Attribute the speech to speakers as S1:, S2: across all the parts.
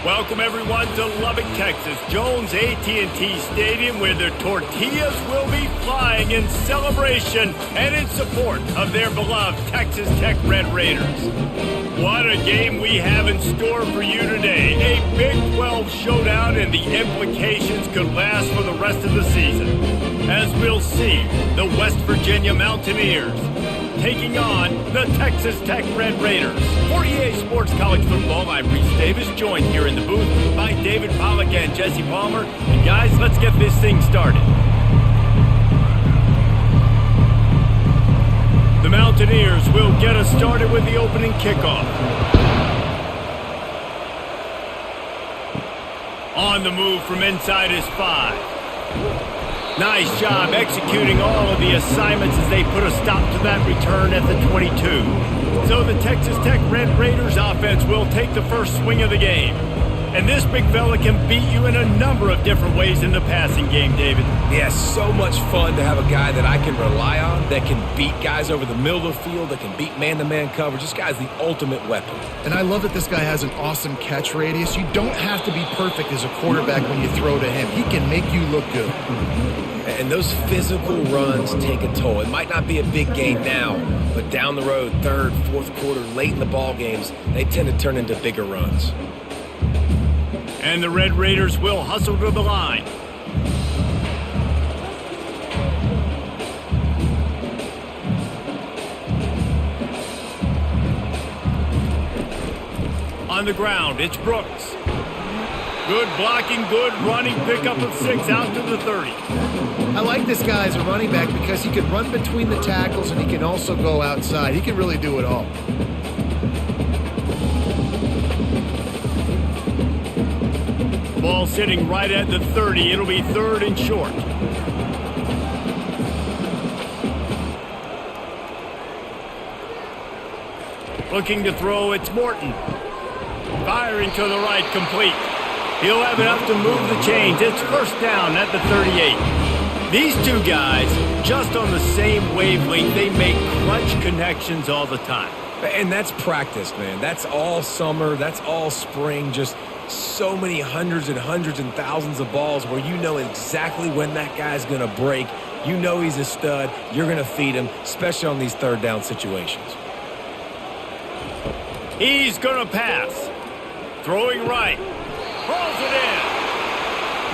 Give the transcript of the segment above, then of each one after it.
S1: Welcome everyone to Lubbock, Texas, Jones AT&T Stadium, where the tortillas will be flying in celebration and in support of their beloved Texas Tech Red Raiders. What a game we have in store for you today. A Big 12 showdown, and the implications could last for the rest of the season. As we'll see, the West Virginia Mountaineers taking on the Texas Tech Red Raiders. For EA Sports College Football, I'm Reese Davis, joined here in the booth by David Pollack and Jesse Palmer. And guys, let's get this thing started. The Mountaineers will get us started with the opening kickoff. On the move from inside is 5. Nice job executing all of the assignments as they put a stop to that return at the 22. So the Texas Tech Red Raiders offense will take the first swing of the game. And this big fella can beat you in a number of different ways in the passing game, David.
S2: Yeah, so much fun to have a guy that I can rely on, that can beat guys over the middle of the field, that can beat man-to-man coverage. This guy's the ultimate weapon.
S3: And I love that this guy has an awesome catch radius. You don't have to be perfect as a quarterback when you throw to him. He can make you look good.
S2: And those physical runs take a toll. It might not be a big gain now, but down the road, third, fourth quarter, late in the ball games, they tend to turn into bigger runs.
S1: And the Red Raiders will hustle to the line. On the ground, it's Brooks. Good blocking, good running, pickup of 6 out to the 30.
S3: I like this guy as a running back because he can run between the tackles and he can also go outside. He can really do it all.
S1: Ball sitting right at the 30. It'll be third and short. Looking to throw, it's Morton. Firing to the right, complete. He'll have enough to move the chains. It's first down at the 38. These two guys, just on the same wavelength, they make clutch connections all the time.
S2: And that's practice, man. That's all summer. That's all spring. Just so many hundreds and thousands of balls where you know exactly when that guy's going to break. You know he's a stud. You're going to feed him, especially on these third down situations.
S1: He's going to pass. Throwing right. Pulls it in.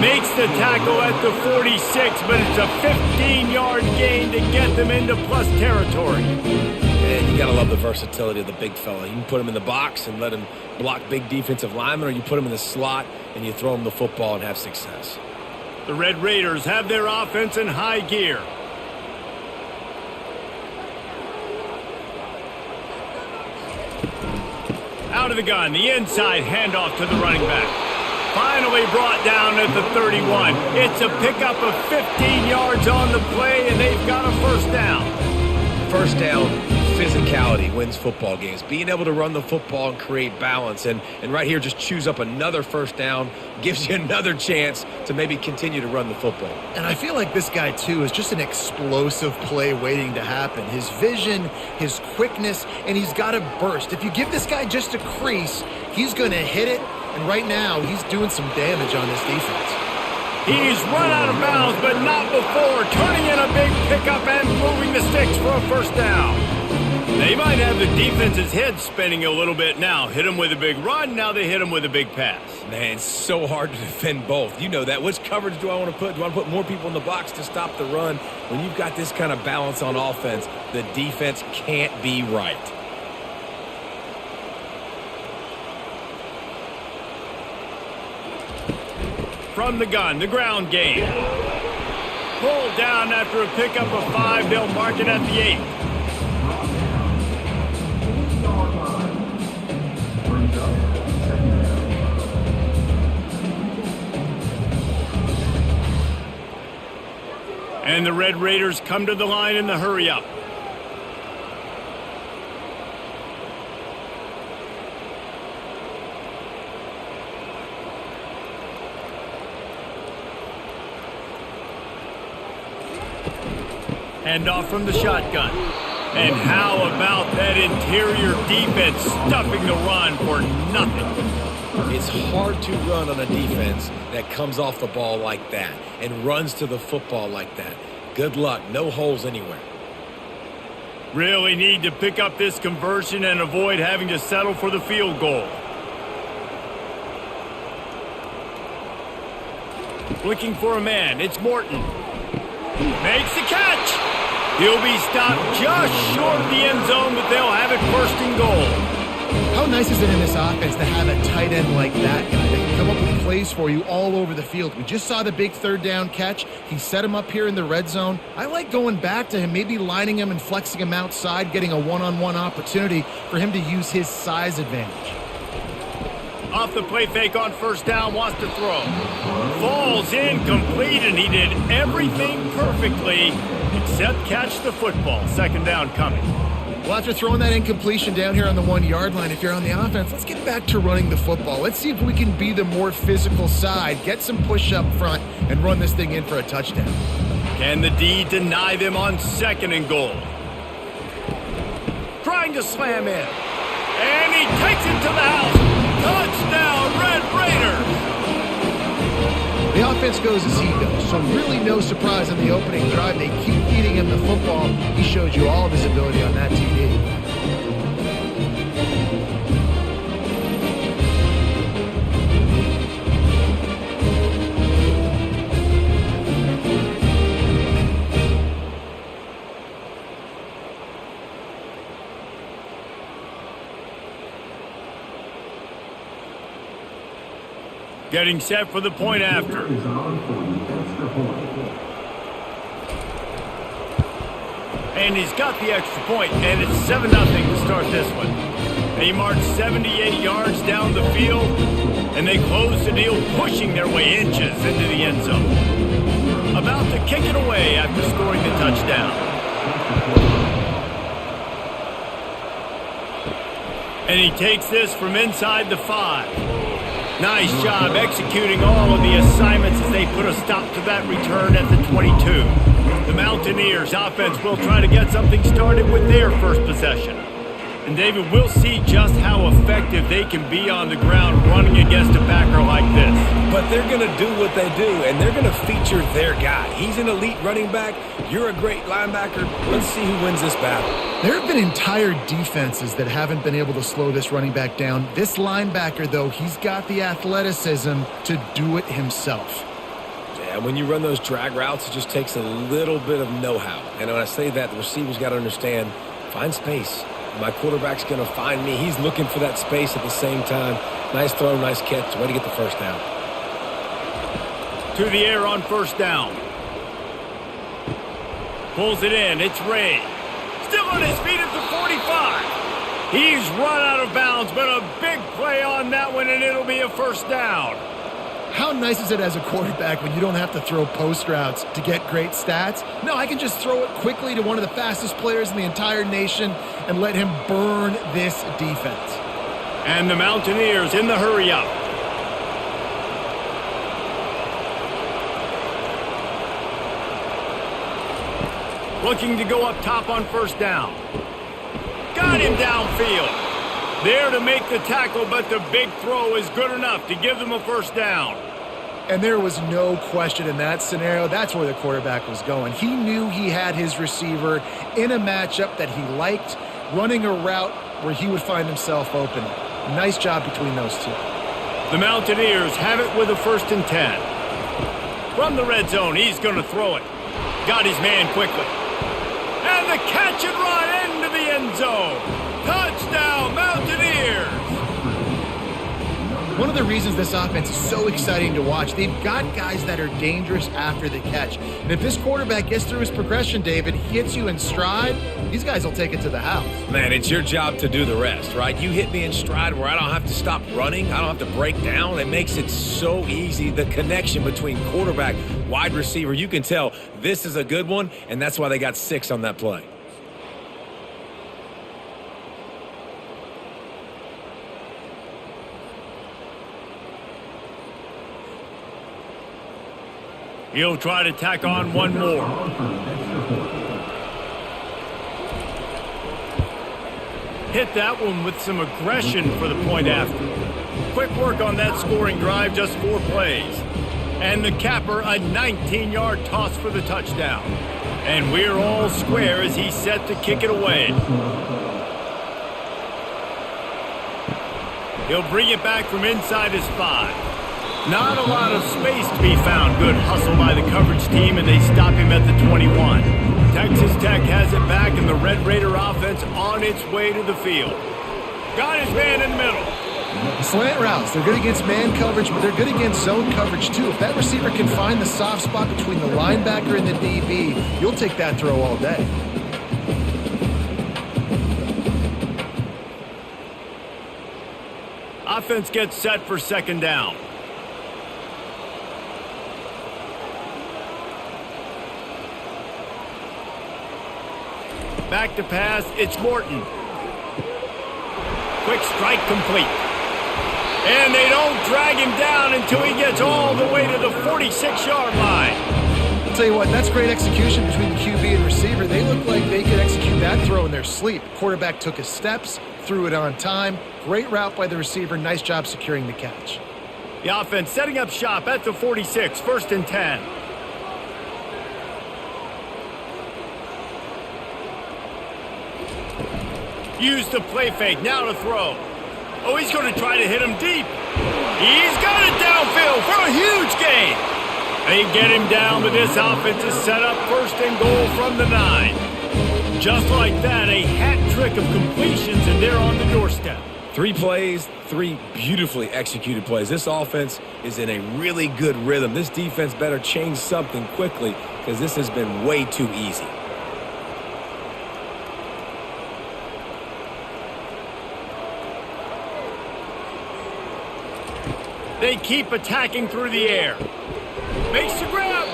S1: Makes the tackle at the 46, but it's a 15-yard gain to get them into plus territory.
S2: And you got to love the versatility of the big fella. You can put him in the box and let him block big defensive linemen, or you put him in the slot and you throw him the football and have success.
S1: The Red Raiders have their offense in high gear. Out of the gun, the inside handoff to the running back. Finally brought down at the 31. It's a pickup of 15 yards on the play, and they've got a first down.
S2: First down, physicality wins football games. Being able to run the football and create balance. And right here, just choose up another first down, gives you another chance to maybe continue to run the football.
S3: And I feel like this guy, too, is just an explosive play waiting to happen. His vision, his quickness, and he's got a burst. If you give this guy just a crease, he's going to hit it. And right now, he's doing some damage on this defense.
S1: He's run out of bounds, but not before turning in a big pickup and moving the sticks for a first down. They might have the defense's head spinning a little bit now. Hit him with a big run, now they hit him with a big pass.
S2: Man, it's so hard to defend both. You know that. Which coverage do I want to put? Do I want to put more people in the box to stop the run? When you've got this kind of balance on offense, the defense can't be right.
S1: From the gun, the ground game. Pulled down after a pickup of 5. They'll mark it at the 8. And the Red Raiders come to the line in the hurry-up. Handoff from the shotgun. And how about that interior defense stuffing the run for nothing?
S2: It's hard to run on a defense that comes off the ball like that and runs to the football like that. Good luck. No holes anywhere.
S1: Really need to pick up this conversion and avoid having to settle for the field goal. Looking for a man. It's Morton. Makes the catch. He'll be stopped just short of the end zone, but they'll have it first and goal.
S3: How nice is it in this offense to have a tight end like that guy that can come up with plays for you all over the field? We just saw the big third down catch. He set him up here in the red zone. I like going back to him, maybe lining him and flexing him outside, getting a one-on-one opportunity for him to use his size advantage.
S1: Off the play fake on first down, wants to throw. Falls incomplete, and he did everything perfectly except catch the football. Second down coming.
S3: Well, after throwing that incompletion down here on the 1 yard line, if you're on the offense, let's get back to running the football. Let's see if we can be the more physical side, get some push up front, and run this thing in for a touchdown.
S1: Can the D deny them on second and goal? Trying to slam in. And he takes it to the house. Touchdown, Red Raiders!
S3: The offense goes as he goes, so really no surprise on the opening drive. They keep feeding him the football. He showed you all of his ability on that TD.
S1: Getting set for the point after. And he's got the extra point, and it's 7-0 to start this one. They march 78 yards down the field, and they close the deal, pushing their way inches into the end zone. About to kick it away after scoring the touchdown. And he takes this from inside the 5. Nice job executing all of the assignments as they put a stop to that return at the 22. The Mountaineers offense will try to get something started with their first possession. And David, we'll see just how effective they can be on the ground running against a backer like this.
S2: But they're going to do what they do, and they're going to feature their guy. He's an elite running back. You're a great linebacker. Let's see who wins this battle.
S3: There have been entire defenses that haven't been able to slow this running back down. This linebacker, though, he's got the athleticism to do it himself.
S2: Yeah, when you run those drag routes, it just takes a little bit of know-how. And when I say that, the receiver's got to understand, find space. My quarterback's going to find me. He's looking for that space at the same time. Nice throw, nice catch. Way to get the first down.
S1: To the air on first down. Pulls it in. It's Ray. Still on his feet at the 45. He's run out of bounds, but a big play on that one, and it'll be a first down.
S3: How nice is it as a quarterback when you don't have to throw post routes to get great stats? No, I can just throw it quickly to one of the fastest players in the entire nation and let him burn this defense.
S1: And the Mountaineers in the hurry-up. Looking to go up top on first down. Got him downfield. There to make the tackle, but the big throw is good enough to give them a first down.
S3: And there was no question in that scenario. That's where the quarterback was going. He knew he had his receiver in a matchup that he liked, running a route where he would find himself open. Nice job between those two.
S1: The Mountaineers have it with a 1st and 10. From the red zone, he's going to throw it. Got his man quickly. And the catch and run into the end zone. Touchdown, Mountaineers!
S3: One of the reasons this offense is so exciting to watch, they've got guys that are dangerous after the catch. And if this quarterback gets through his progression, David, he hits you in stride, these guys will take it to the house.
S2: Man, it's your job to do the rest, right? You hit me in stride where I don't have to stop running. I don't have to break down. It makes it so easy. The connection between quarterback, wide receiver, you can tell this is a good one, and that's why they got 6 on that play.
S1: He'll try to tack on one more. Hit that one with some aggression for the point after. Quick work on that scoring drive, just 4 plays. And the capper, a 19-yard toss for the touchdown. And we're all square as he's set to kick it away. He'll bring it back from inside his 5. Not a lot of space to be found. Good hustle by the coverage team, and they stop him at the 21. Texas Tech has it back, and the Red Raider offense on its way to the field. Got his man in the middle.
S3: Slant routes, they're good against man coverage, but they're good against zone coverage too. If that receiver can find the soft spot between the linebacker and the DB, you'll take that throw all day.
S1: Offense gets set for second down. Back to pass, it's Morton. Quick strike complete. And they don't drag him down until he gets all the way to the 46-yard line.
S3: I'll tell you what, that's great execution between the QB and receiver. They look like they could execute that throw in their sleep. Quarterback took his steps, threw it on time. Great route by the receiver. Nice job securing the catch.
S1: The offense setting up shop at the 46, 1st and 10. Use the play fake, now to throw. Oh, he's going to try to hit him deep. He's got it downfield for a huge gain. They get him down, but this offense is set up 1st and goal from the 9. Just like that, a hat trick of completions, and they're on the doorstep.
S2: 3 plays, 3 beautifully executed plays. This offense is in a really good rhythm. This defense better change something quickly because this has been way too easy.
S1: They keep attacking through the air. Makes the grab.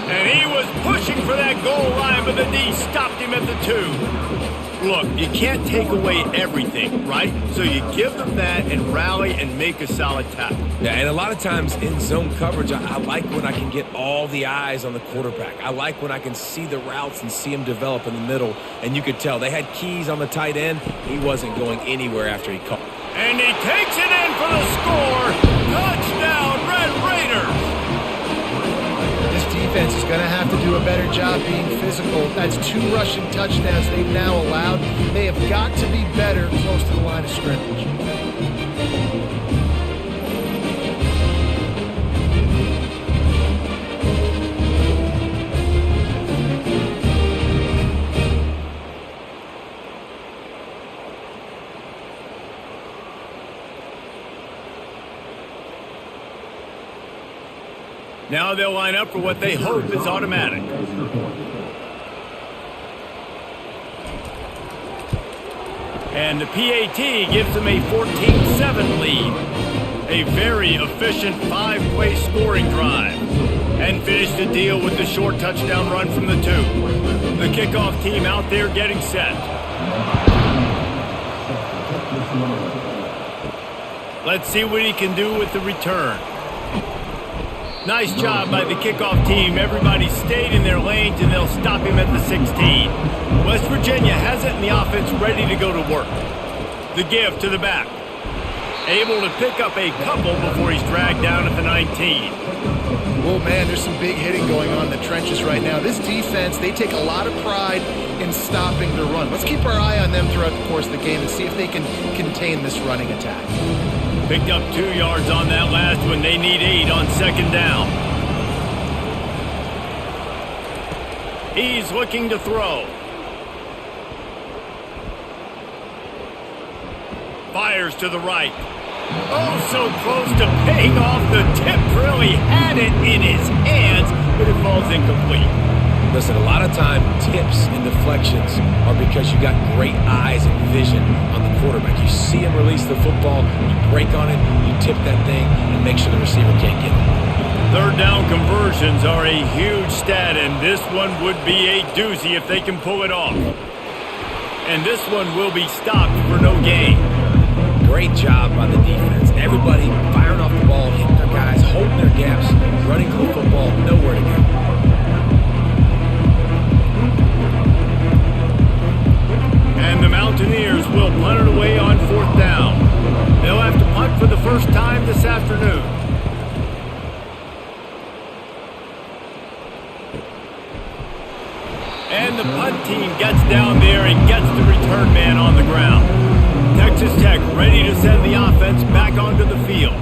S1: And he was pushing for that goal line, but the D stopped him at the 2. Look, you can't take away everything, right? So you give them that and rally and make a solid tackle.
S2: Yeah, and a lot of times in zone coverage, I like when I can get all the eyes on the quarterback. I like when I can see the routes and see him develop in the middle. And you could tell they had keys on the tight end. He wasn't going anywhere after he caught.
S1: And he takes it in for the score. Touchdown, Red Raiders!
S3: This defense is going to have to do a better job being physical. That's 2 rushing touchdowns they've now allowed. They have got to be better close to the line of scrimmage.
S1: Now they'll line up for what they hope is automatic. And the PAT gives them a 14-7 lead. A very efficient 5-play scoring drive. And finish the deal with the short touchdown run from the 2. The kickoff team out there getting set. Let's see what he can do with the return. Nice job by the kickoff team. Everybody stayed in their lanes, and they'll stop him at the 16. West Virginia has it in the offense ready to go to work. The give to the back. Able to pick up a couple before he's dragged down at the 19.
S3: Oh, man, there's some big hitting going on in the trenches right now. This defense, they take a lot of pride in stopping the run. Let's keep our eye on them throughout the course of the game and see if they can contain this running attack.
S1: Picked up 2 yards on that last one. They need 8 on second down. He's looking to throw. Fires to the right. Oh, so close to paying off. The tip really had it in his hands, but it falls incomplete.
S2: Listen, a lot of time, tips and deflections are because you got great eyes and vision on the quarterback. You see him release the football, you break on it, you tip that thing, and make sure the receiver can't get it.
S1: Third down conversions are a huge stat, and this one would be a doozy if they can pull it off. And this one will be stopped for no gain.
S2: Great job by the defense. Everybody firing off the ball, hitting their guys, holding their gaps, running to the football, nowhere to go. And the Mountaineers will punt it away on 4th down. They'll have to punt for the first
S1: this afternoon. And the punt team gets down there and gets the return man on the ground. Texas Tech ready to send the offense back onto the field.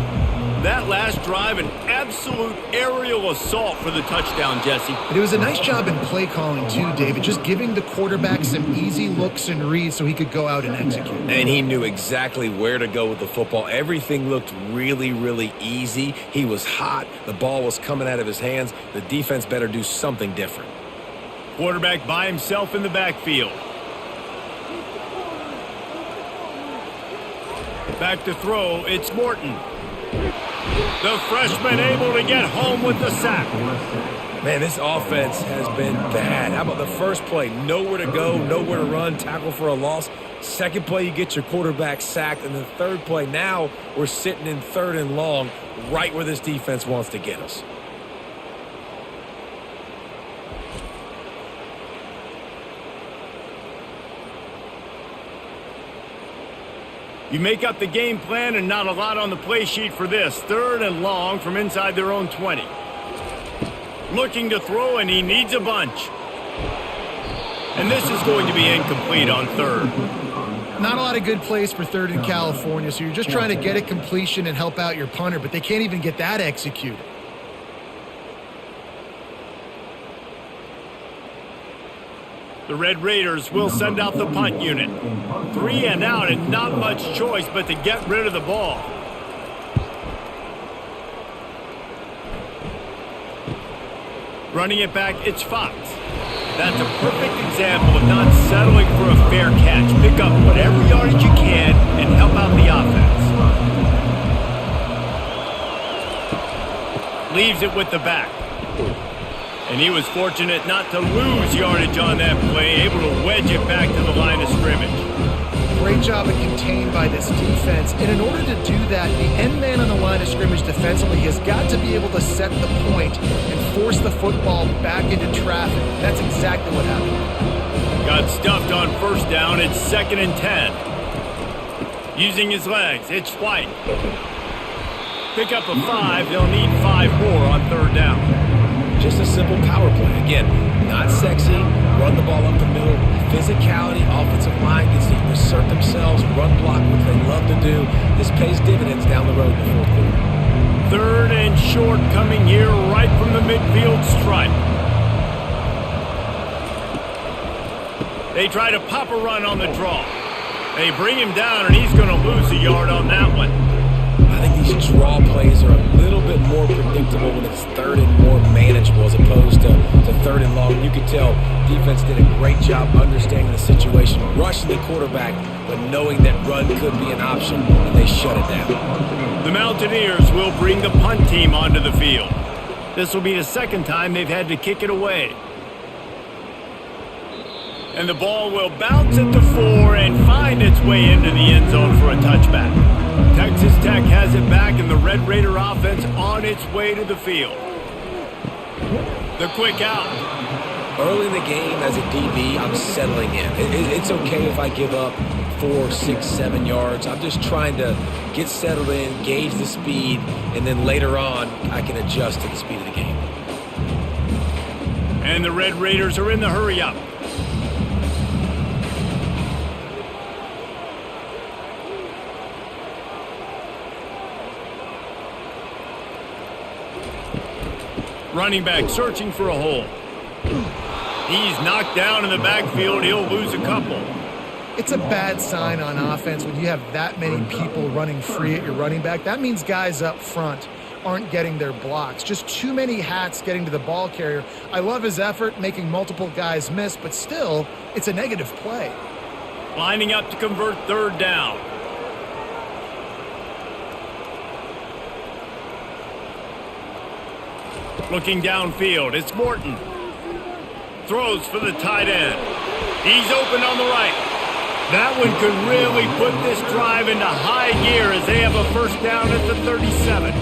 S1: That last drive, an absolute aerial assault for the touchdown, Jesse.
S3: But it was a nice job in play calling too, David, just giving the quarterback some easy looks and reads so he could go out and execute.
S2: And he knew exactly where to go with the football. Everything looked really, really easy. He was hot. The ball was coming out of his hands. The defense better do something different.
S1: Quarterback by himself in the backfield. Back to throw, it's Morton. The freshman able to get home with the sack.
S2: Man, this offense has been bad. How about the first play? Nowhere to go, nowhere to run, tackle for a loss. Second play, you get your quarterback sacked. And the third play, now we're sitting in 3rd and long, right where this defense wants to get us.
S1: You make up the game plan and not a lot on the play sheet for this. 3rd and long from inside their own 20. Looking to throw, and he needs a bunch. And this is going to be incomplete on 3rd.
S3: Not a lot of good plays for 3rd in California, so you're just trying to get a completion and help out your punter, but they can't even get that executed.
S1: The Red Raiders will send out the punt unit. 3 and out, and not much choice but to get rid of the ball. Running it back, it's Fox. That's a perfect example of not settling for a fair catch. Pick up whatever yardage you can and help out the offense. Leaves it with the back. And he was fortunate not to lose yardage on that play, able to wedge it back to the line of scrimmage.
S3: Great job of contained by this defense. And in order to do that, the end man on the line of scrimmage defensively has got to be able to set the point and force the football back into traffic. That's exactly what happened.
S1: Got stuffed on 1st down. It's 2nd and 10. Using his legs, it's White. Pick up a 5. They'll need 5 more on 3rd down.
S2: Just a simple power play. Again, not sexy, run the ball up the middle, physicality, offensive line gets to assert themselves, run block, which they love to do. This pays dividends down the road in the 4th quarter.
S1: 3rd and short coming here right from the midfield stripe. They try to pop a run on the draw. They bring him down, and he's going to lose a yard on that one.
S2: I think these draw plays are a little bit more predictable when it's 3rd and more manageable as opposed to 3rd and long. You could tell defense did a great job understanding the situation, rushing the quarterback, but knowing that run could be an option, and they shut it down.
S1: The Mountaineers will bring the punt team onto the field. This will be the 2nd time they've had to kick it away. And the ball will bounce at the 4 and find its way into the end zone for a touchback. Texas Tech has it back, and the Red Raider offense on its way to the field. The quick out.
S2: Early in the game, as a DB, I'm settling in. It's okay if I give up 4, 6, 7 yards. I'm just trying to get settled in, gauge the speed, and then later on, I can adjust to the speed of the game.
S1: And the Red Raiders are in the hurry-up. Running back searching for a hole. He's knocked down in the backfield. He'll lose a couple.
S3: It's a bad sign on offense when you have that many people running free at your running back. That means guys up front aren't getting their blocks. Just too many hats getting to the ball carrier. I love his effort, making multiple guys miss, but still, it's a negative play.
S1: Lining up to convert 3rd down. Looking downfield, it's Morton. Throws for the tight end. He's open on the right. That one could really put this drive into high gear as they have a 1st down at the 37.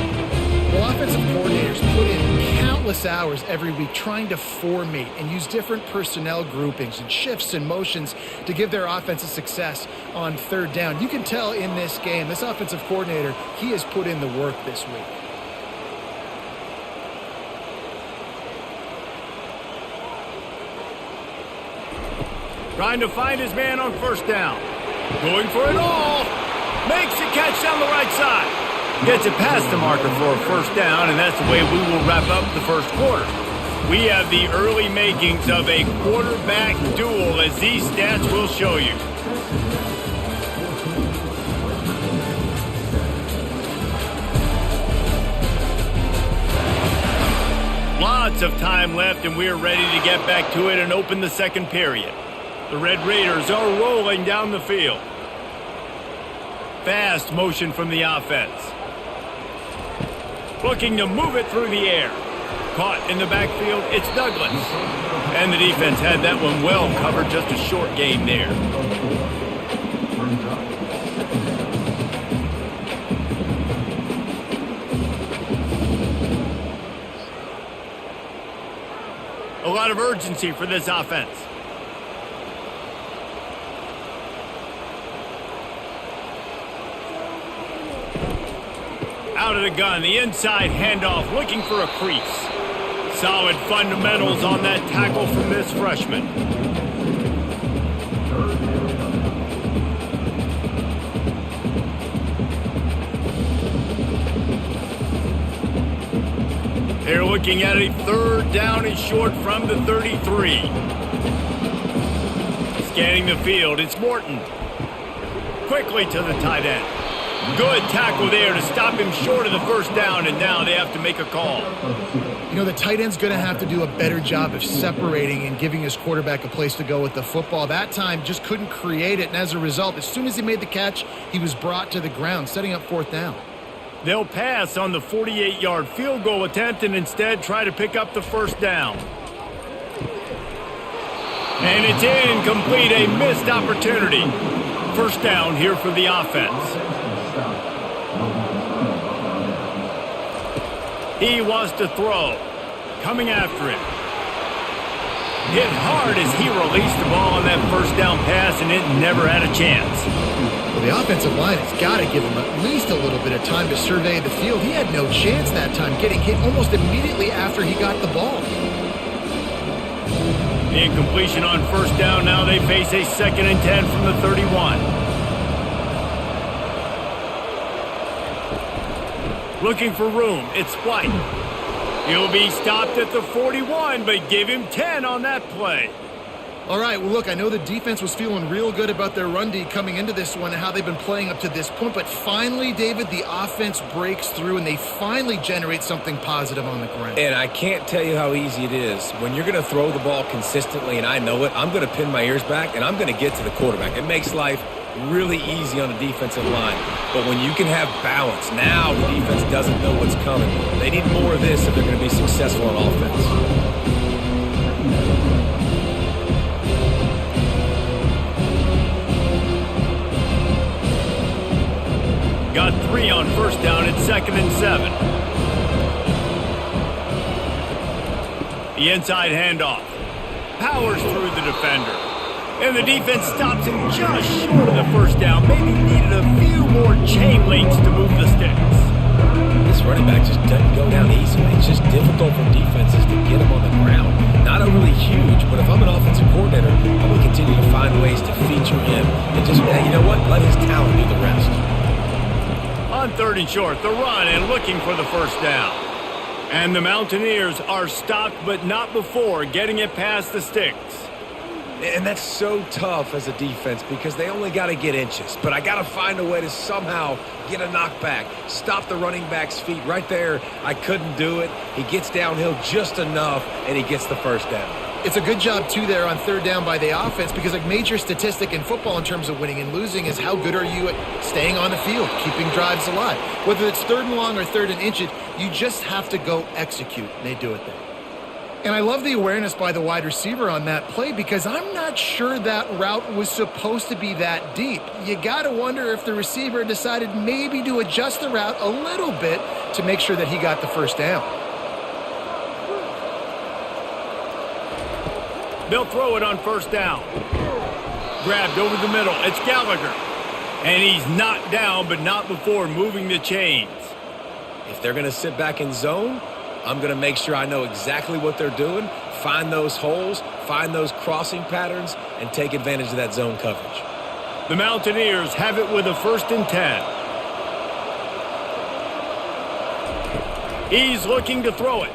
S3: Well, offensive coordinators put in countless countless hours every week trying to formate and use different personnel groupings and shifts and motions to give their offensive success on third down. You can tell in this game, this offensive coordinator, he has put in the work this week.
S1: Trying to find his man on first down. Going for it all. Makes a catch down the right side. Gets it past the marker for a first down, and that's the way we will wrap up the first quarter. We have the early makings of a quarterback duel, as these stats will show you. Lots of time left, and we are ready to get back to it and open the second period. The Red Raiders are rolling down the field. Fast motion from the offense. Looking to move it through the air. Caught in the backfield, it's Douglas. And the defense had that one well covered, just a short gain there. A lot of urgency for this offense. Out of the gun, the inside handoff, looking for a crease. Solid fundamentals on that tackle from this freshman. They're looking at a third down and short from the 33. Scanning the field, it's Morton. Quickly to the tight end. Good tackle there to stop him short of the first down, and now they have to make a call.
S3: You know, the tight end's going to have to do a better job of separating and giving his quarterback a place to go with the football. That time just couldn't create it, and as a result, as soon as he made the catch, he was brought to the ground, setting up fourth down.
S1: They'll pass on the 48-yard field goal attempt and instead try to pick up the first down. And it's incomplete, a missed opportunity. First down here for the offense. He wants to throw. Coming after it. Hit hard as he released the ball on that first down pass, and it never had a chance.
S3: Well, the offensive line has got to give him at least a little bit of time to survey the field. He had no chance that time, getting hit almost immediately after he got the ball.
S1: The incompletion on first down. Now they face a 2nd and 10 from the 31. Looking for room. It's White. He'll be stopped at the 41, but give him 10 on that play.
S3: All right, well, look, I know the defense was feeling real good about their run D coming into this one and how they've been playing up to this point, but finally, David, the offense breaks through and they finally generate something positive on the ground.
S2: And I can't tell you how easy it is. When you're going to throw the ball consistently, and I know it, I'm going to pin my ears back, and I'm going to get to the quarterback. It makes life really easy on the defensive line. But when you can have balance, now the defense doesn't know what's coming. They need more of this if they're going to be successful on offense.
S1: Got 3 on first down at 2nd and 7. The inside handoff. Powers through the defender. And the defense stops him just short of the first down. Maybe needed a few more chain links to move the sticks.
S2: This running back just doesn't go down easily. It's just difficult for defenses to get him on the ground. Not a really huge, but if I'm an offensive coordinator, I'm going to continue to find ways to feature him. And just, you know what? Let his talent do the rest.
S1: On 3rd and short, the run and looking for the first down. And the Mountaineers are stopped, but not before getting it past the sticks.
S2: And that's so tough as a defense because they only got to get inches. But I got to find a way to somehow get a knockback, stop the running back's feet right there. I couldn't do it. He gets downhill just enough, and he gets the first down.
S3: It's a good job, too, there on 3rd down by the offense because a major statistic in football in terms of winning and losing is how good are you at staying on the field, keeping drives alive. Whether it's 3rd and long or 3rd and inches, you just have to go execute, and they do it there. And I love the awareness by the wide receiver on that play because I'm not sure that route was supposed to be that deep. You got to wonder if the receiver decided maybe to adjust the route a little bit to make sure that he got the first down.
S1: They'll throw it on first down. Grabbed over the middle. It's Gallagher. And he's knocked down, but not before moving the chains.
S2: If they're going to sit back in zone, I'm going to make sure I know exactly what they're doing, find those holes, find those crossing patterns, and take advantage of that zone coverage.
S1: The Mountaineers have it with a 1st and 10. He's looking to throw it.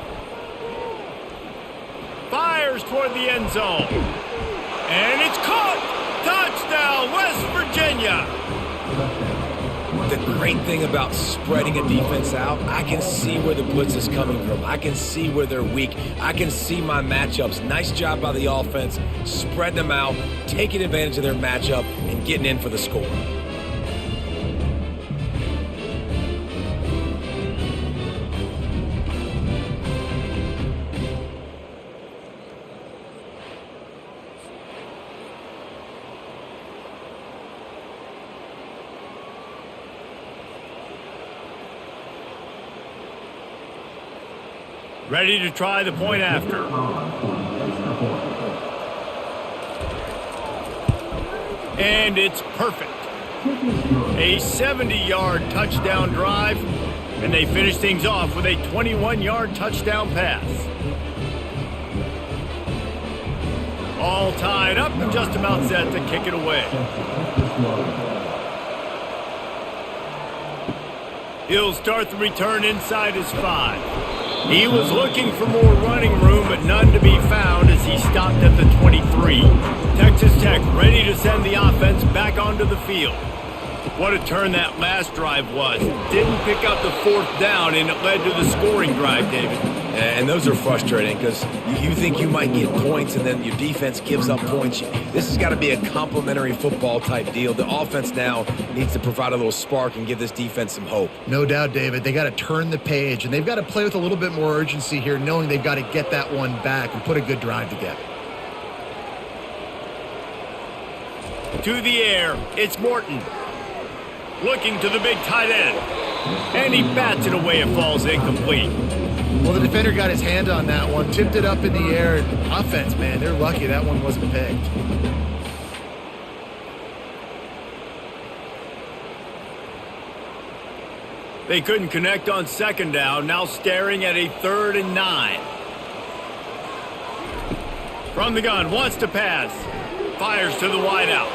S1: Fires toward the end zone. And it's caught! Touchdown, West Virginia!
S2: The great thing about spreading a defense out, I can see where the blitz is coming from. I can see where they're weak. I can see my matchups. Nice job by the offense, spreading them out, taking advantage of their matchup, and getting in for the score.
S1: Ready to try the point after. And it's perfect. A 70-yard touchdown drive, and they finish things off with a 21-yard touchdown pass. All tied up and just about set to kick it away. He'll start the return inside his 5. He was looking for more running room, but none to be found as he stopped at the 23. Texas Tech ready to send the offense back onto the field. What a turn that last drive was. Didn't pick up the 4th down, and it led to the scoring drive, David.
S2: And those are frustrating because you think you might get points and then your defense gives up points. This has got to be a complementary football type deal. The offense now needs to provide a little spark and give this defense some hope.
S3: No doubt, David. They got to turn the page, and they've got to play with a little bit more urgency here, knowing they've got to get that one back and put a good drive together.
S1: To the air, it's Morton. Looking to the big tight end. And he bats it away. It falls incomplete.
S3: Well, the defender got his hand on that one, tipped it up in the air. Offense, man, they're lucky that one wasn't picked.
S1: They couldn't connect on 2nd down, now staring at a 3rd and 9. From the gun, wants to pass. Fires to the wideout.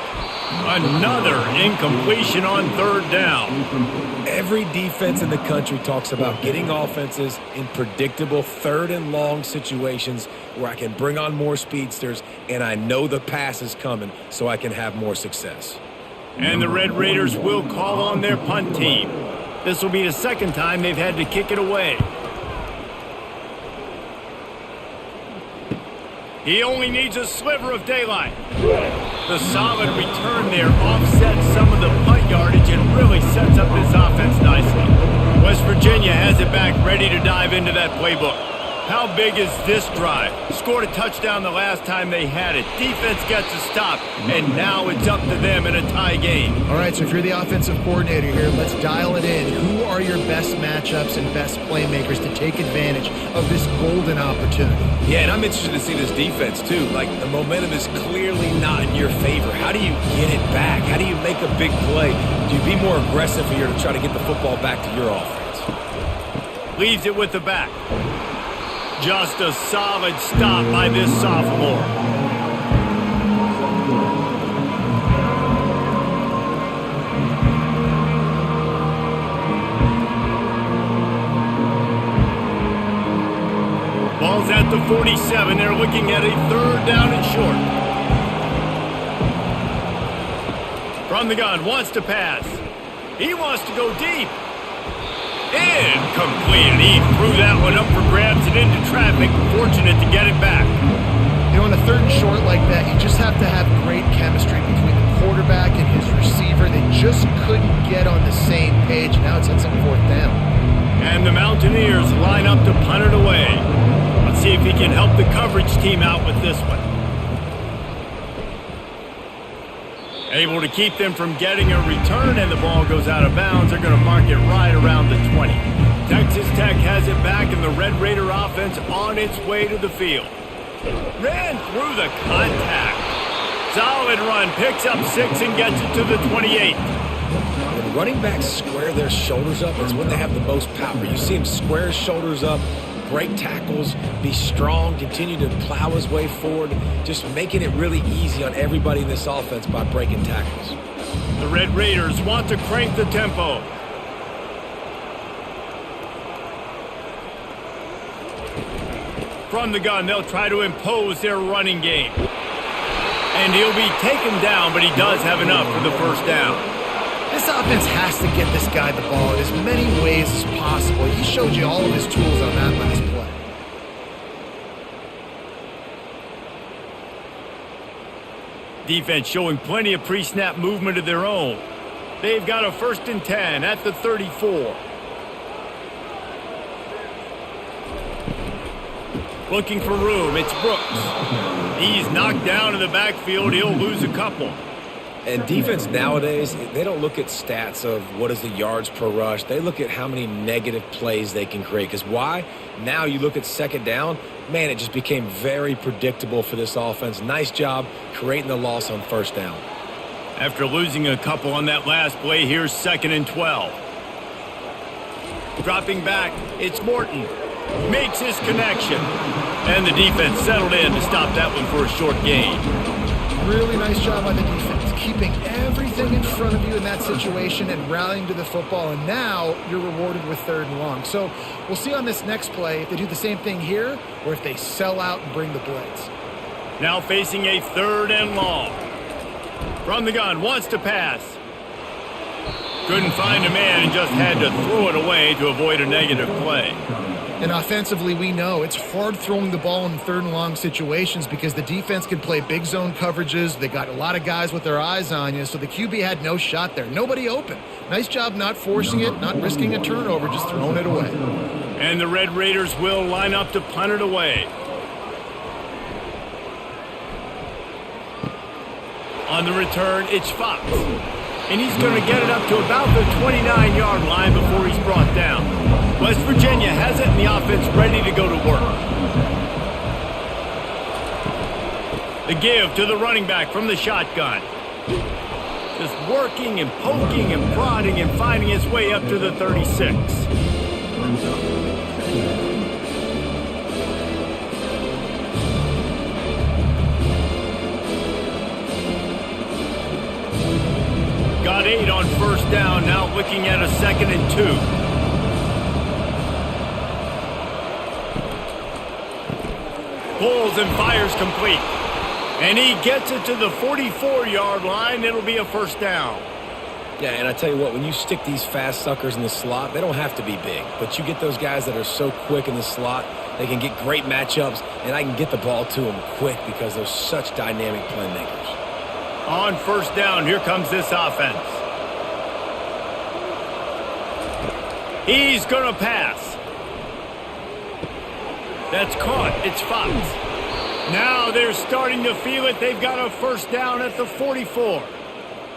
S1: Another incompletion on 3rd down.
S2: Every defense in the country talks about getting offenses in predictable 3rd and long situations where I can bring on more speedsters and I know the pass is coming so I can have more success.
S1: And the Red Raiders will call on their punt team. This will be the 2nd time they've had to kick it away. He only needs a sliver of daylight. The solid return there offsets some of the punt yardage and really sets up this offense nicely. West Virginia has it back, ready to dive into that playbook. How big is this drive? Scored a touchdown the last time they had it. Defense gets a stop, and now it's up to them in a tie game.
S3: All right, so if you're the offensive coordinator here, let's dial it in. Who are your best matchups and best playmakers to take advantage of this golden opportunity?
S2: Yeah, and I'm interested to see this defense, too. Like, the momentum is clearly not in your favor. How do you get it back? How do you make a big play? Do you be more aggressive here to try to get the football back to your offense?
S1: Leaves it with the back. Just a solid stop by this sophomore. Ball's at the 47. They're looking at a 3rd down and short. From the gun, wants to pass. He wants to go deep. Incomplete. He threw that one up for grabs and into traffic. Fortunate to get it back.
S3: You know, on a 3rd and short like that, you just have to have great chemistry between the quarterback and his receiver. They just couldn't get on the same page. Now it's on some 4th down.
S1: And the Mountaineers line up to punt it away. Let's see if he can help the coverage team out with this one. Able to keep them from getting a return, and the ball goes out of bounds. They're going to mark it right around the 20. Texas Tech has it back, and the Red Raider offense on its way to the field. Ran through the contact. Solid run, picks up 6 and gets it to the 28.
S2: When running backs square their shoulders up, it's when they have the most power. You see him square his shoulders up, break tackles, be strong, continue to plow his way forward, just making it really easy on everybody in this offense by breaking tackles.
S1: The Red Raiders want to crank the tempo. From the gun, they'll try to impose their running game. And he'll be taken down, but he does have enough for the first down.
S3: This offense has to get this guy the ball in as many ways as possible. He showed you all of his tools on that last play.
S1: Defense showing plenty of pre-snap movement of their own. They've got a 1st and 10 at the 34. Looking for room, it's Brooks. He's knocked down in the backfield. He'll lose a couple.
S2: And defense nowadays, they don't look at stats of what is the yards per rush. They look at how many negative plays they can create. Because why? Now you look at 2nd down, man, it just became very predictable for this offense. Nice job creating the loss on 1st down.
S1: After losing a couple on that last play, here's 2nd and 12. Dropping back, it's Morton. Makes his connection. And the defense settled in to stop that one for a short gain.
S3: Really nice job by the defense, keeping everything in front of you in that situation and rallying to the football. And now you're rewarded with 3rd and long. So we'll see on this next play if they do the same thing here or if they sell out and bring the blitz.
S1: Now facing a 3rd and long. From the gun, wants to pass. Couldn't find a man and just had to throw it away to avoid a negative play.
S3: And offensively, we know it's hard throwing the ball in 3rd and long situations because the defense can play big zone coverages. They got a lot of guys with their eyes on you, so the QB had no shot there. Nobody open. Nice job not forcing it, not risking a turnover, just throwing it away.
S1: And the Red Raiders will line up to punt it away. On the return, it's Fox. And he's going to get it up to about the 29-yard line before he's brought down. West Virginia has it in the offense ready to go to work. The give to the running back from the shotgun. Just working and poking and prodding and finding his way up to the 36. Got 8 on 1st down, now looking at a 2nd and 2. Pulls and fires complete. And he gets it to the 44-yard line. It'll be a 1st down.
S2: Yeah, and I tell you what, when you stick these fast suckers in the slot, they don't have to be big. But you get those guys that are so quick in the slot, they can get great matchups, and I can get the ball to them quick because they're such dynamic playmakers.
S1: On 1st down, here comes this offense. He's going to pass. That's caught. It's Fox. Now they're starting to feel it. They've got a 1st down at the 44.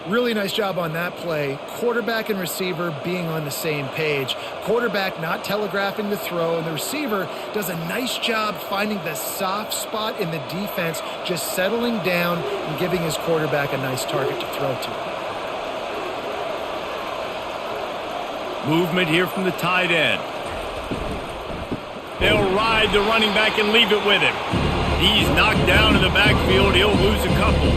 S3: Really nice job on that play. Quarterback and receiver being on the same page. Quarterback not telegraphing the throw, and the receiver does a nice job finding the soft spot in the defense, just settling down and giving his quarterback a nice target to throw to.
S1: Movement here from the tight end. They'll ride the running back and leave it with him. He's knocked down in the backfield. He'll lose a couple.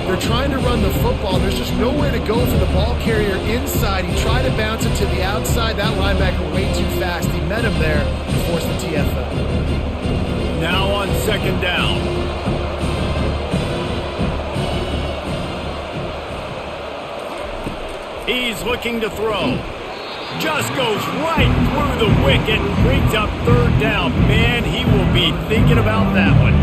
S3: They're trying to run the football. There's just nowhere to go for the ball carrier inside. He tried to bounce it to the outside. That linebacker way too fast. He met him there and forced the TFL.
S1: Now on 2nd down. He's looking to throw. Just goes right through the wicket and brings up 3rd down. Man, he will be thinking about that one.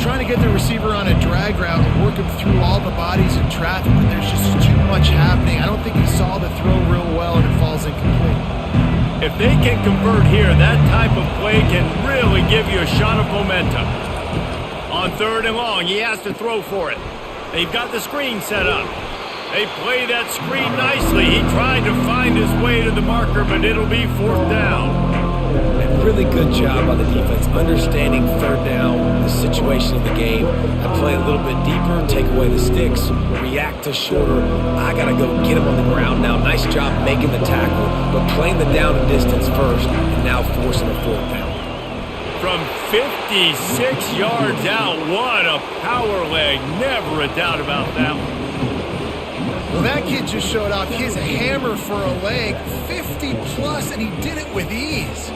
S3: Trying to get the receiver on a drag route and work him through all the bodies in traffic, but there's just too much happening. I don't think he saw the throw real well, and it falls incomplete.
S1: If they can convert here, that type of play can really give you a shot of momentum. On 3rd and long, he has to throw for it. They've got the screen set up. They play that screen nicely. He tried to find his way to the marker, but it'll be 4th down.
S2: And really good job by the defense understanding third down, the situation of the game. I play a little bit deeper, take away the sticks, react to shorter. I got to go get him on the ground now. Nice job making the tackle, but playing the down and distance first and now forcing a fourth down.
S1: From 56 yards out, what a power leg. Never a doubt about that one.
S3: Well, that kid just showed off his hammer for a leg, 50 plus, and he did it with ease.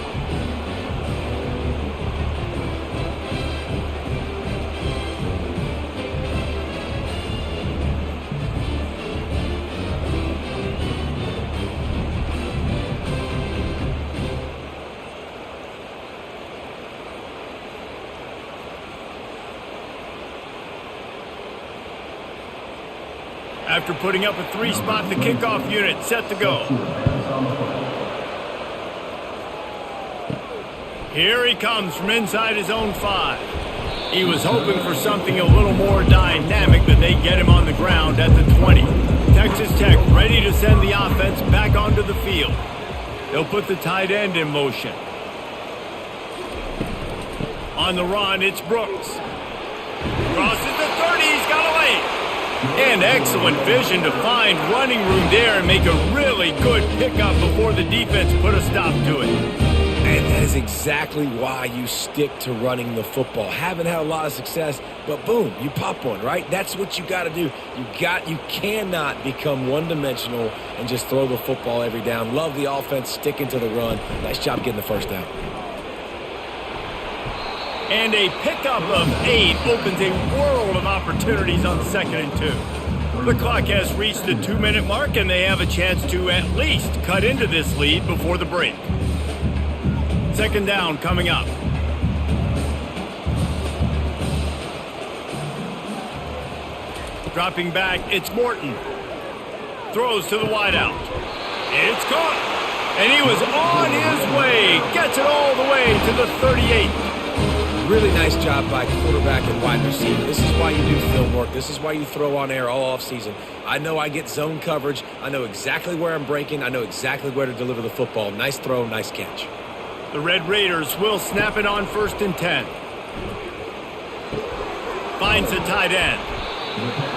S1: After putting up a 3-spot, the kickoff unit set to go. Here he comes from inside his own 5. He was hoping for something a little more dynamic, but they get him on the ground at the 20. Texas Tech ready to send the offense back onto the field. They'll put the tight end in motion. On the run, it's Brooks. Crosses the 30, he's got away. And excellent vision to find running room there and make a really good pickup before the defense put a stop to it.
S2: And that is exactly why you stick to running the football. Haven't had a lot of success, but boom, you pop one, right? That's what you got to do. You cannot become one-dimensional and just throw the football every down. Love the offense, sticking to the run. Nice job getting the first down.
S1: And a pickup of 8 opens a world of opportunities on 2nd and 2. The clock has reached the 2-minute mark, and they have a chance to at least cut into this lead before the break. 2nd down coming up. Dropping back, it's Morton. Throws to the wideout. It's caught. And he was on his way. Gets it all the way to the 38.
S2: Really nice job by quarterback and wide receiver. This is why you do film work. This is why you throw on air all offseason. I know I get zone coverage. I know exactly where I'm breaking. I know exactly where to deliver the football. Nice throw, nice catch.
S1: The Red Raiders will snap it on 1st and 10. Finds the tight end.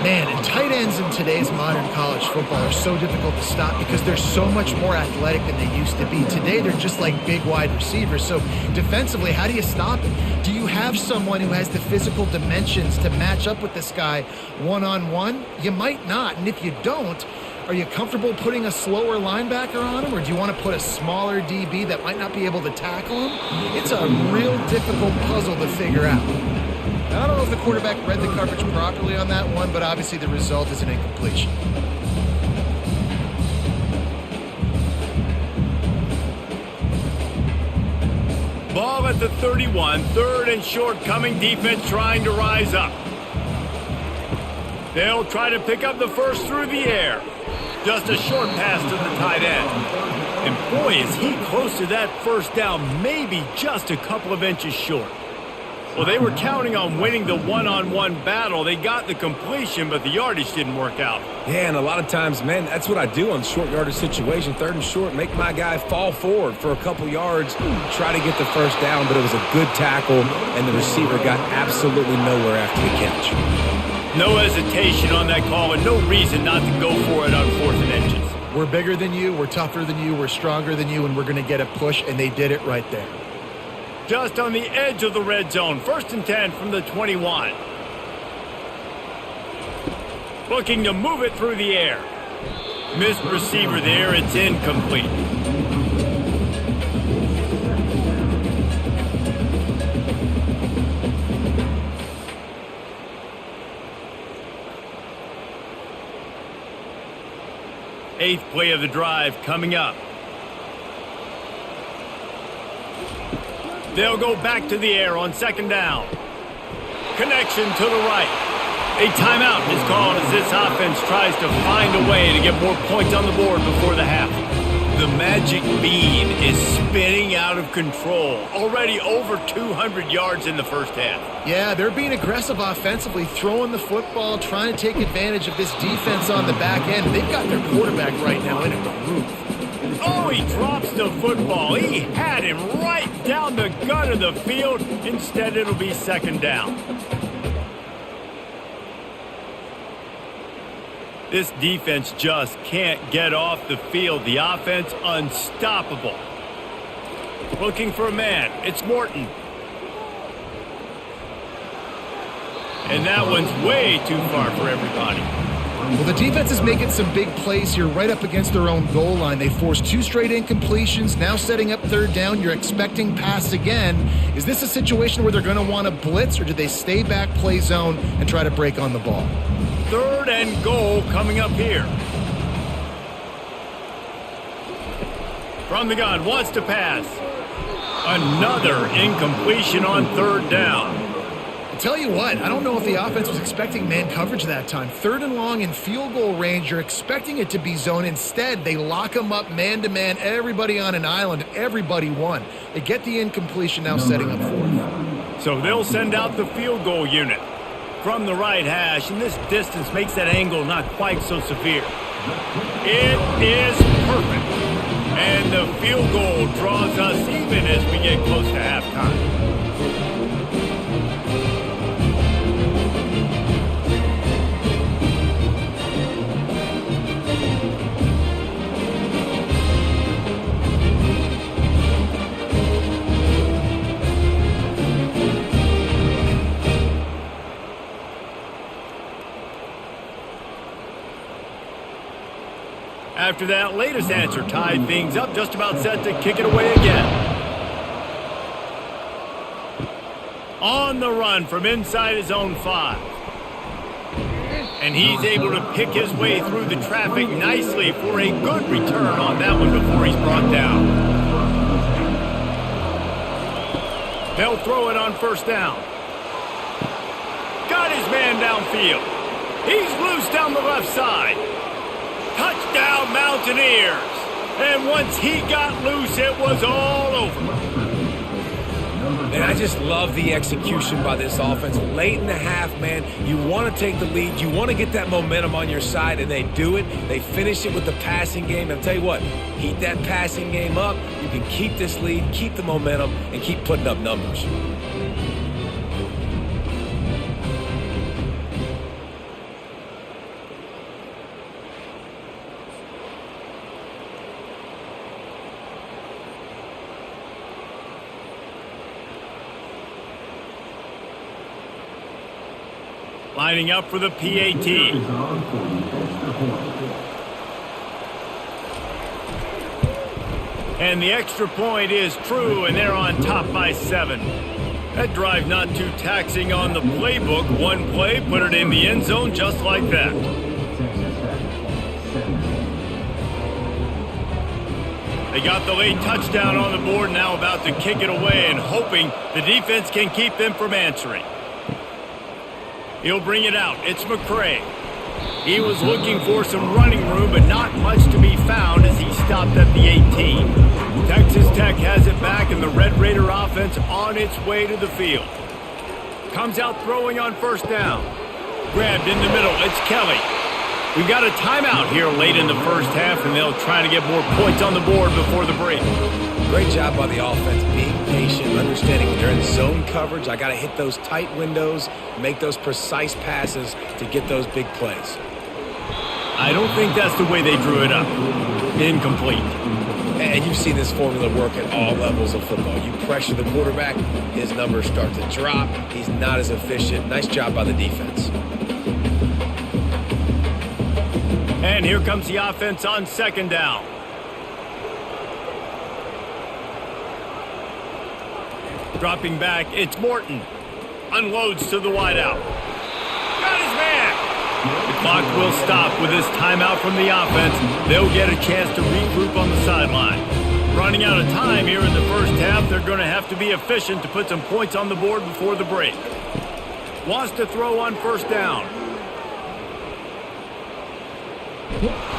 S3: Man, and tight ends in today's modern college football are so difficult to stop because they're so much more athletic than they used to be. Today, they're just like big wide receivers. So defensively, how do you stop it? Do you have someone who has the physical dimensions to match up with this guy one-on-one? You might not. And if you don't, are you comfortable putting a slower linebacker on him, or do you want to put a smaller DB that might not be able to tackle him? It's a real difficult puzzle to figure out. I don't know if the quarterback read the coverage properly on that one, but obviously the result is an incompletion.
S1: Ball at the 31, 3rd and short coming, defense trying to rise up. They'll try to pick up the first through the air. Just a short pass to the tight end. And boy, is he close to that first down, maybe just a couple of inches short. Well, they were counting on winning the one-on-one battle. They got the completion, but the yardage didn't work out.
S2: Yeah, and a lot of times, man, that's what I do on short yardage situation. 3rd and short, make my guy fall forward for a couple yards, try to get the first down, but it was a good tackle, and the receiver got absolutely nowhere after the catch.
S1: No hesitation on that call, and no reason not to go for it on 4th and inches.
S3: We're bigger than you, we're tougher than you, we're stronger than you, and we're going to get a push, and they did it right there.
S1: Just on the edge of the red zone. 1st and 10 from the 21. Looking to move it through the air. Missed receiver there. It's incomplete. Eighth play of the drive coming up. They'll go back to the air on 2nd down. Connection to the right. A timeout is called as this offense tries to find a way to get more points on the board before the half. The magic bean is spinning out of control. Already over 200 yards in the first half.
S3: Yeah, they're being aggressive offensively, throwing the football, trying to take advantage of this defense on the back end. They've got their quarterback right now in a groove.
S1: Oh, he drops the football. He had him right down the gut of the field. Instead, it'll be second down. This defense just can't get off the field. The offense unstoppable. Looking for a man. It's Morton. And that one's way too far for everybody.
S3: Well, the defense is making some big plays here right up against their own goal line. They forced 2 straight incompletions, now setting up third down. You're expecting pass again. Is this a situation where they're going to want to blitz, or do they stay back, play zone, and try to break on the ball?
S1: 3rd and goal coming up here. From the gun, wants to pass. Another incompletion on 3rd down.
S3: I tell you what, I don't know if the offense was expecting man coverage that time. 3rd and long in field goal range, you're expecting it to be zone. Instead, they lock them up man-to-man, everybody on an island, and everybody won. They get the incompletion, now setting up 4th.
S1: So they'll send out the field goal unit from the right hash, and this distance makes that angle not quite so severe. It is perfect. And the field goal draws us even as we get close to halftime. After that latest answer tied things up, just about set to kick it away again. On the run from inside his own 5. And he's able to pick his way through the traffic nicely for a good return on that one before he's brought down. They'll throw it on 1st down. Got his man downfield. He's loose down the left side. Touchdown, Mountaineers. And once he got loose, it was all over.
S2: And I just love the execution by this offense. Late in the half, man, you want to take the lead. You want to get that momentum on your side, and they do it. They finish it with the passing game. And I'll tell you what, heat that passing game up. You can keep this lead, keep the momentum, and keep putting up numbers.
S1: Lining up for the PAT. And the extra point is true, and they're on top by 7. That drive not too taxing on the playbook. One play, put it in the end zone just like that. They got the late touchdown on the board, now about to kick it away and hoping the defense can keep them from answering. He'll bring it out. It's McCray. He was looking for some running room, but not much to be found as he stopped at the 18. Texas Tech has it back, and the Red Raider offense on its way to the field. Comes out throwing on 1st down. Grabbed in the middle. It's Kelly. We've got a timeout here late in the 1st half, and they'll try to get more points on the board before the break.
S2: Great job by the offense, being patient, understanding when they're in zone coverage, I got to hit those tight windows, make those precise passes to get those big plays.
S1: I don't think that's the way they drew it up. Incomplete.
S2: And you've seen this formula work at all levels of football. You pressure the quarterback, his numbers start to drop. He's not as efficient. Nice job by the defense.
S1: And here comes the offense on 2nd down. Dropping back, it's Morton. Unloads to the wideout. Got his man. The clock will stop with this timeout from the offense. They'll get a chance to regroup on the sideline. Running out of time here in the 1st half, they're going to have to be efficient to put some points on the board before the break. Wants to throw on 1st down.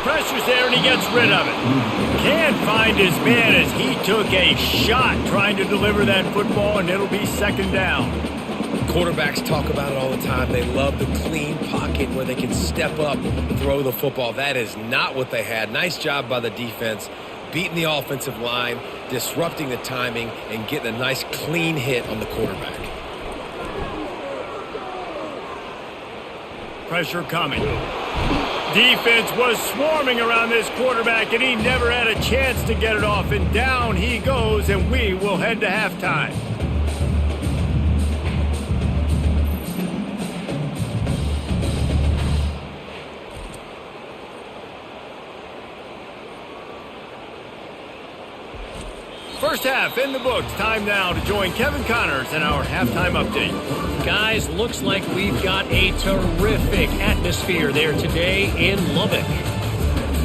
S1: Pressure's there, and he gets rid of it. Can't find his man as he took a shot trying to deliver that football, and it'll be 2nd down.
S2: Quarterbacks talk about it all the time. They love the clean pocket where they can step up, throw the football. That is not what they had. Nice job by the defense. beating the offensive line, disrupting the timing, and getting a nice clean hit on the quarterback.
S1: Pressure coming. Defense was swarming around this quarterback, and he never had a chance to get it off. And down he goes, and we will head to halftime. First half in the books. Time now to join Kevin Connors in our halftime update.
S4: Guys, looks like we've got a terrific atmosphere there today in Lubbock.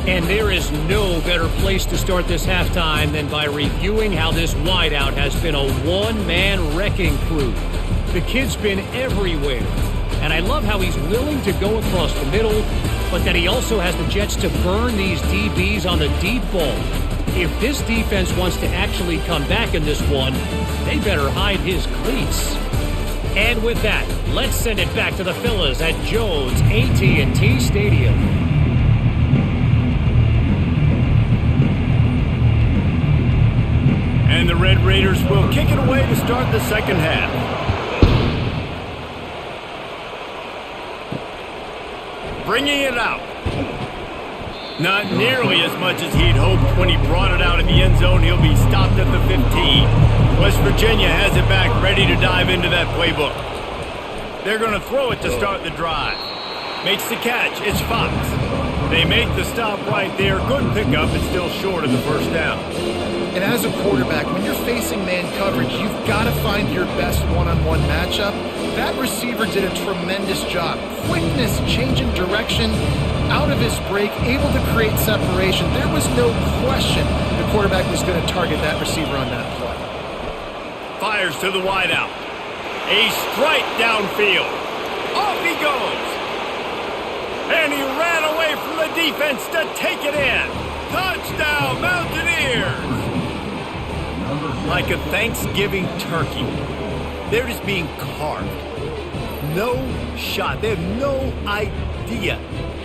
S4: And there is no better place to start this halftime than by reviewing how this wideout has been a one-man wrecking crew. The kid's been everywhere. And I love how he's willing to go across the middle, but that he also has the jets to burn these DBs on the deep ball. If this defense wants to actually come back in this one, they better hide his cleats. And with that, let's send it back to the fellas at Jones AT&T Stadium.
S1: And the Red Raiders will kick it away to start the second half. Bringing it out. Not nearly as much as he'd hoped when he brought it out in the end zone. He'll be stopped at the 15. West Virginia has it back, ready to dive into that playbook. They're going to throw it to start the drive. Makes the catch. It's Fox. They make the stop right there. Good pickup, but still short of the first down.
S3: And as a quarterback, when you're facing man coverage, you've got to find your best one-on-one matchup. That receiver did a tremendous job. Quickness, changing direction, out of his break, able to create separation. There was no question the quarterback was going to target that receiver on that play.
S1: Fires to the wideout. A strike downfield. Off he goes. And he ran away from the defense to take it in. Touchdown, Mountaineers! Like a Thanksgiving turkey, they're just being carved. No shot. They have no idea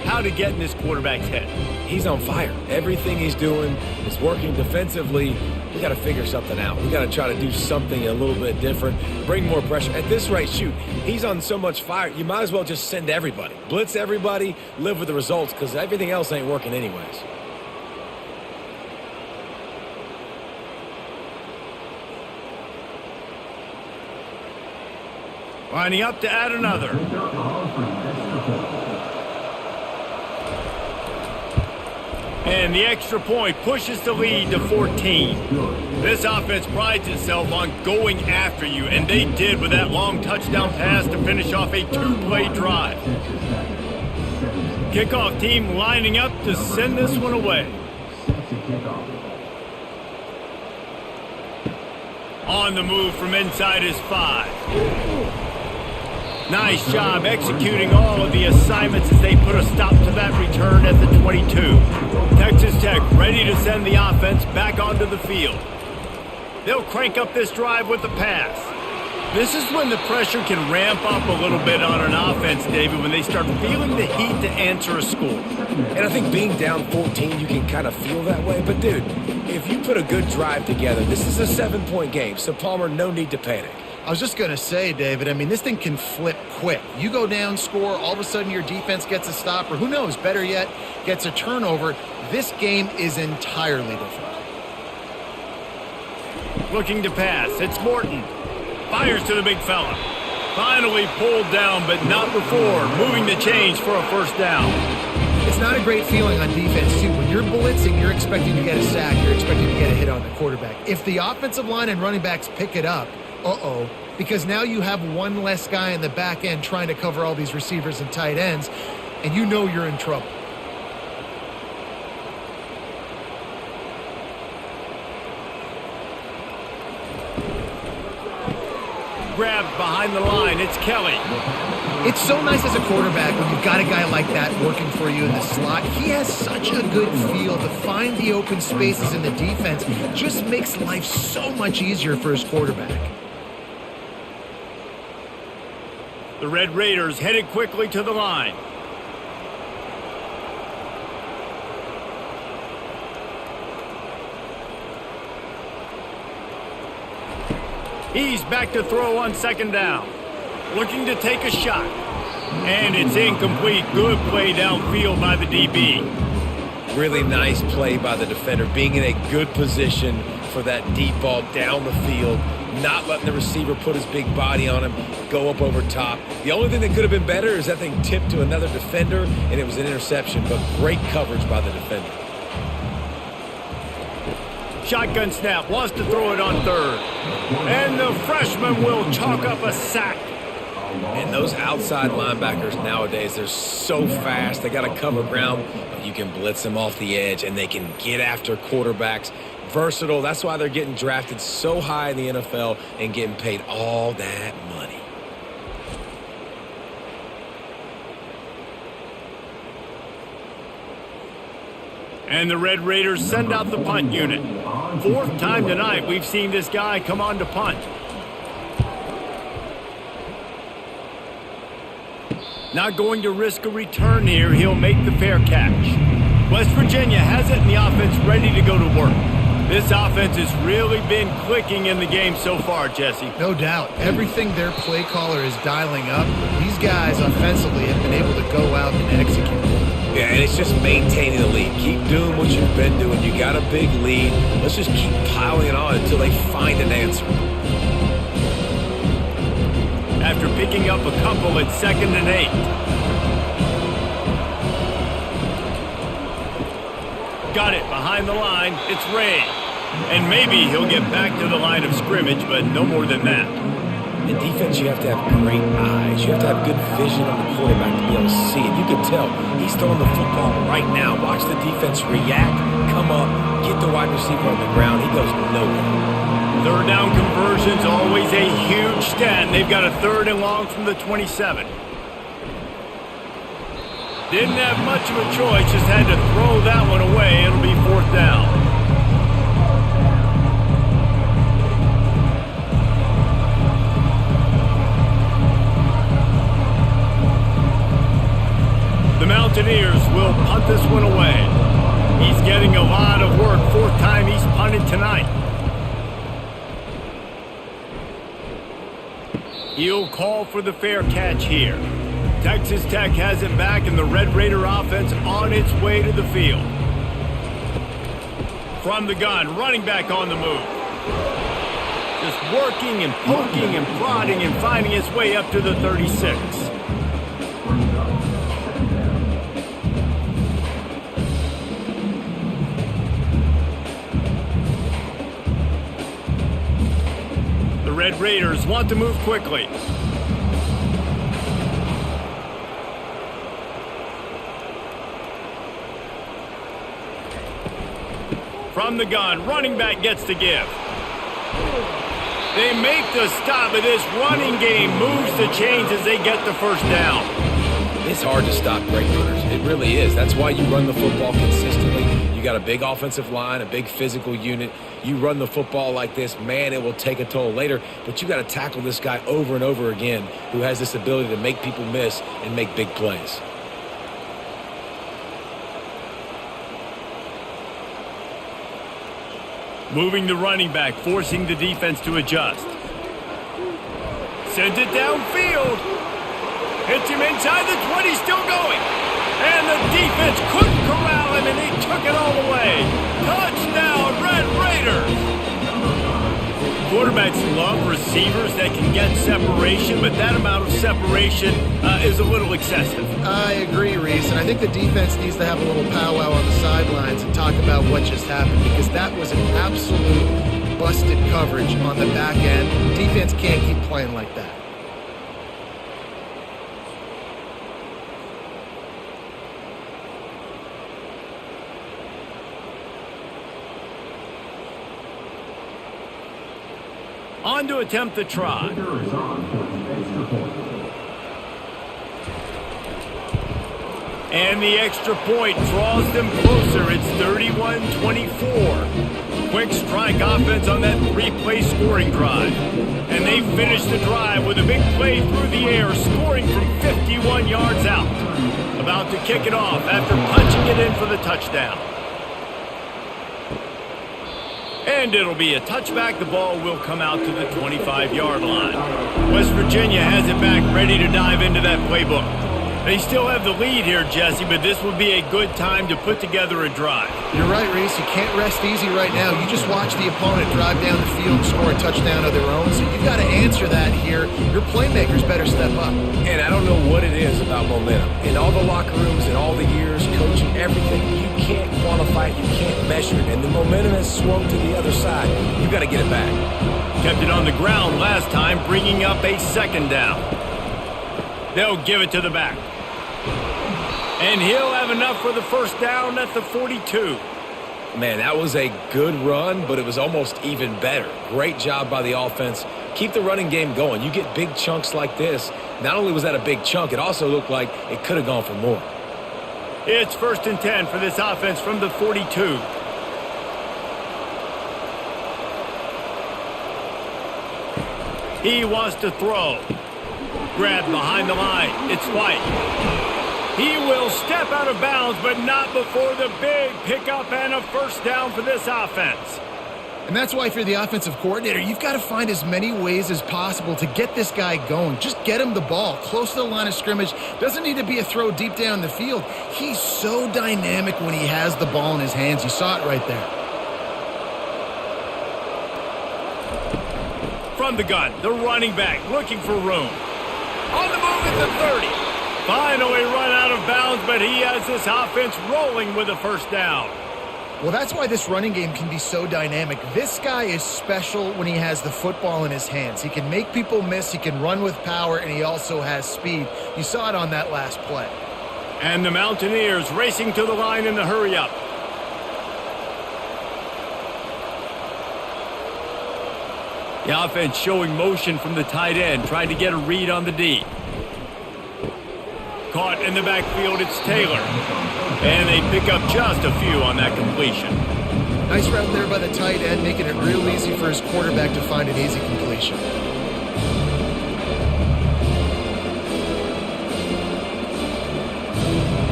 S1: how to get in this quarterback's head.
S2: He's on fire. Everything he's doing is working defensively. We got to figure something out. We got to try to do something a little bit different, bring more pressure. At this rate, shoot, he's on so much fire, you might as well just send everybody. Blitz everybody, live with the results, because everything else ain't working anyways.
S1: Lining up to add another. And the extra point pushes the lead to 14. This offense prides itself on going after you, and they did with that long touchdown pass to finish off a two-play drive. Kickoff team lining up to send this one away. On the move from inside his 5. Nice job executing all of the assignments as they put a stop to that return at the 22. Texas Tech ready to send the offense back onto the field. They'll crank up this drive with the pass. This is when the pressure can ramp up a little bit on an offense, David, when they start feeling the heat to answer a score.
S2: And I think being down 14, you can kind of feel that way. But, dude, if you put a good drive together, this is a 7-point game, so, Palmer, no need to panic.
S3: I was just going to say, David, I mean, this thing can flip quick. You go down, score, all of a sudden your defense gets a stop, or who knows, better yet, gets a turnover. This game is entirely different.
S1: Looking to pass. It's Morton. Fires to the big fella. Finally pulled down, but not before. Moving the chains for a first down.
S3: It's not a great feeling on defense, too. When you're blitzing, you're expecting to get a sack. You're expecting to get a hit on the quarterback. If the offensive line and running backs pick it up, because now you have one less guy in the back end trying to cover all these receivers and tight ends, and you know you're in trouble.
S1: Grabbed behind the line. It's Kelly.
S3: It's so nice as a quarterback when you've got a guy like that working for you in the slot. He has such a good feel to find the open spaces in the defense. Just makes life so much easier for his quarterback.
S1: The Red Raiders headed quickly to the line. He's back to throw on second down. Looking to take a shot. And it's incomplete. Good play downfield by the DB.
S2: Really nice play by the defender, being in a good position for that deep ball down the field, not letting the receiver put his big body on him, go up over top. The only thing that could have been better is that thing tipped to another defender, and it was an interception, but great coverage by the defender.
S1: Shotgun snap, wants to throw it on third. And the freshman will chalk up a sack.
S2: And those outside linebackers nowadays, they're so fast. They got to cover ground. You can blitz them off the edge, and they can get after quarterbacks. Versatile. That's why they're getting drafted so high in the NFL and getting paid all that money.
S1: And the Red Raiders send out the punt unit. Fourth time tonight we've seen this guy come on to punt. Not going to risk a return here. He'll make the fair catch. West Virginia has it in the offense ready to go to work. This offense has really been clicking in the game so far, Jesse.
S3: No doubt. Everything their play caller is dialing up, these guys offensively have been able to go out and execute.
S2: Yeah, and it's just maintaining the lead. Keep doing what you've been doing. You got a big lead. Let's just keep piling it on until they find an answer.
S1: After picking up a couple at 2nd and 8. Got it behind the line. It's Ray. And maybe he'll get back to the line of scrimmage, but no more than that.
S2: In defense, you have to have great eyes. You have to have good vision on the quarterback to be able to see it. You can tell he's throwing the football right now. Watch the defense react, come up, get the wide receiver on the ground. He goes nowhere.
S1: Third down conversion's always a huge stat. They've got a 3rd and long from the 27. Didn't have much of a choice, just had to throw that one away. It'll be 4th down. The Mountaineers will punt this one away. He's getting a lot of work. 4th time he's punted tonight. He'll call for the fair catch here. Texas Tech has it back, and the Red Raider offense on its way to the field. From the gun, running back on the move. Just working and poking and prodding and finding his way up to the 36. The Red Raiders want to move quickly. From the gun, running back gets to give. They make the stop, but this running game moves the chains as they get the 1st down.
S2: It's hard to stop great runners. It really is. That's why you run the football consistently. You got a big offensive line, a big physical unit. You run the football like this, man, it will take a toll later. But you got to tackle this guy over and over again who has this ability to make people miss and make big plays.
S1: Moving the running back, forcing the defense to adjust. Sends it downfield. Hits him inside the 20, still going. And the defense couldn't corral him, and he took it all the way. Touchdown, Red Raiders! Quarterbacks love receivers that can get separation, but that amount of separation is a little excessive.
S3: I agree, Reese, and I think the defense needs to have a little powwow on the sidelines and talk about what just happened, because that was an absolute busted coverage on the back end. Defense can't keep playing like that.
S1: On to attempt the try. And the extra point draws them closer. It's 31-24. Quick strike offense on that 3-play scoring drive. And they finish the drive with a big play through the air, scoring from 51 yards out. About to kick it off after punching it in for the touchdown. And it'll be a touchback. The ball will come out to the 25-yard line. West Virginia has it back, ready to dive into that playbook. They still have the lead here, Jesse, but this would be a good time to put together a drive.
S3: You're right, Reese. You can't rest easy right now. You just watch the opponent drive down the field and score a touchdown of their own, so you've got to answer that here. Your playmakers better step up.
S2: And I don't know what it is about momentum. In all the locker rooms, in all the years, coaching, everything, you can't quantify it, you can't measure it. And the momentum has swung to the other side. You've got to get it back.
S1: Kept it on the ground last time, bringing up a second down. They'll give it to the back. And he'll have enough for the first down at the 42.
S2: Man, that was a good run, but it was almost even better. Great job by the offense. Keep the running game going. You get big chunks like this. Not only was that a big chunk, it also looked like it could have gone for more.
S1: It's 1st and 10 for this offense from the 42. He wants to throw. Grabbed behind the line. It's White. He will step out of bounds, but not before the big pickup and a first down for this offense.
S3: And that's why if you're the offensive coordinator, you've got to find as many ways as possible to get this guy going. Just get him the ball close to the line of scrimmage. Doesn't need to be a throw deep down the field. He's so dynamic when he has the ball in his hands. You saw it right there.
S1: From the gun, the running back looking for room. On the move at the 30. Finally run out of bounds, but he has this offense rolling with a first down.
S3: Well, that's why this running game can be so dynamic. This guy is special when he has the football in his hands. He can make people miss, he can run with power, and he also has speed. You saw it on that last play.
S1: And the Mountaineers racing to the line in the hurry-up. The offense showing motion from the tight end, trying to get a read on the D. Caught in the backfield, it's Taylor. And they pick up just a few on that completion.
S3: Nice route there by the tight end, making it real easy for his quarterback to find an easy completion.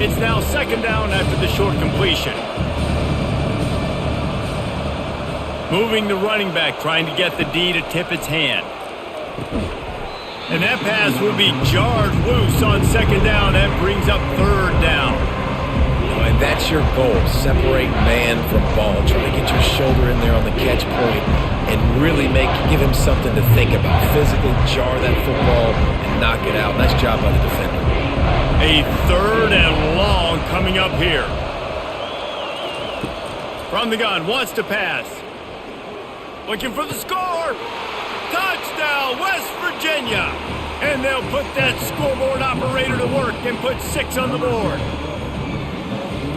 S1: It's now second down after the short completion. Moving the running back, trying to get the D to tip its hand. And that pass will be jarred loose on second down. That brings up third down.
S2: And that's your goal. Separate man from ball. Try to get your shoulder in there on the catch point and really give him something to think about. Physically jar that football and knock it out. Nice job by the defender.
S1: A third and long coming up here. From the gun, wants to pass. Looking for the score. Touchdown, West Virginia. And they'll put that scoreboard operator to work and put 6 on the board.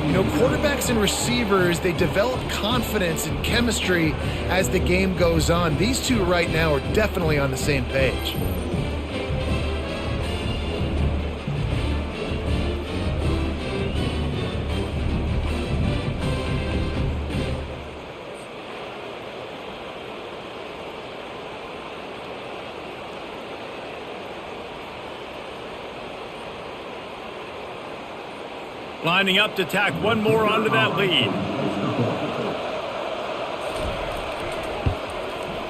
S3: You know, quarterbacks and receivers, they develop confidence and chemistry as the game goes on. These two right now are definitely on the same page.
S1: Lining up to tack one more onto that lead.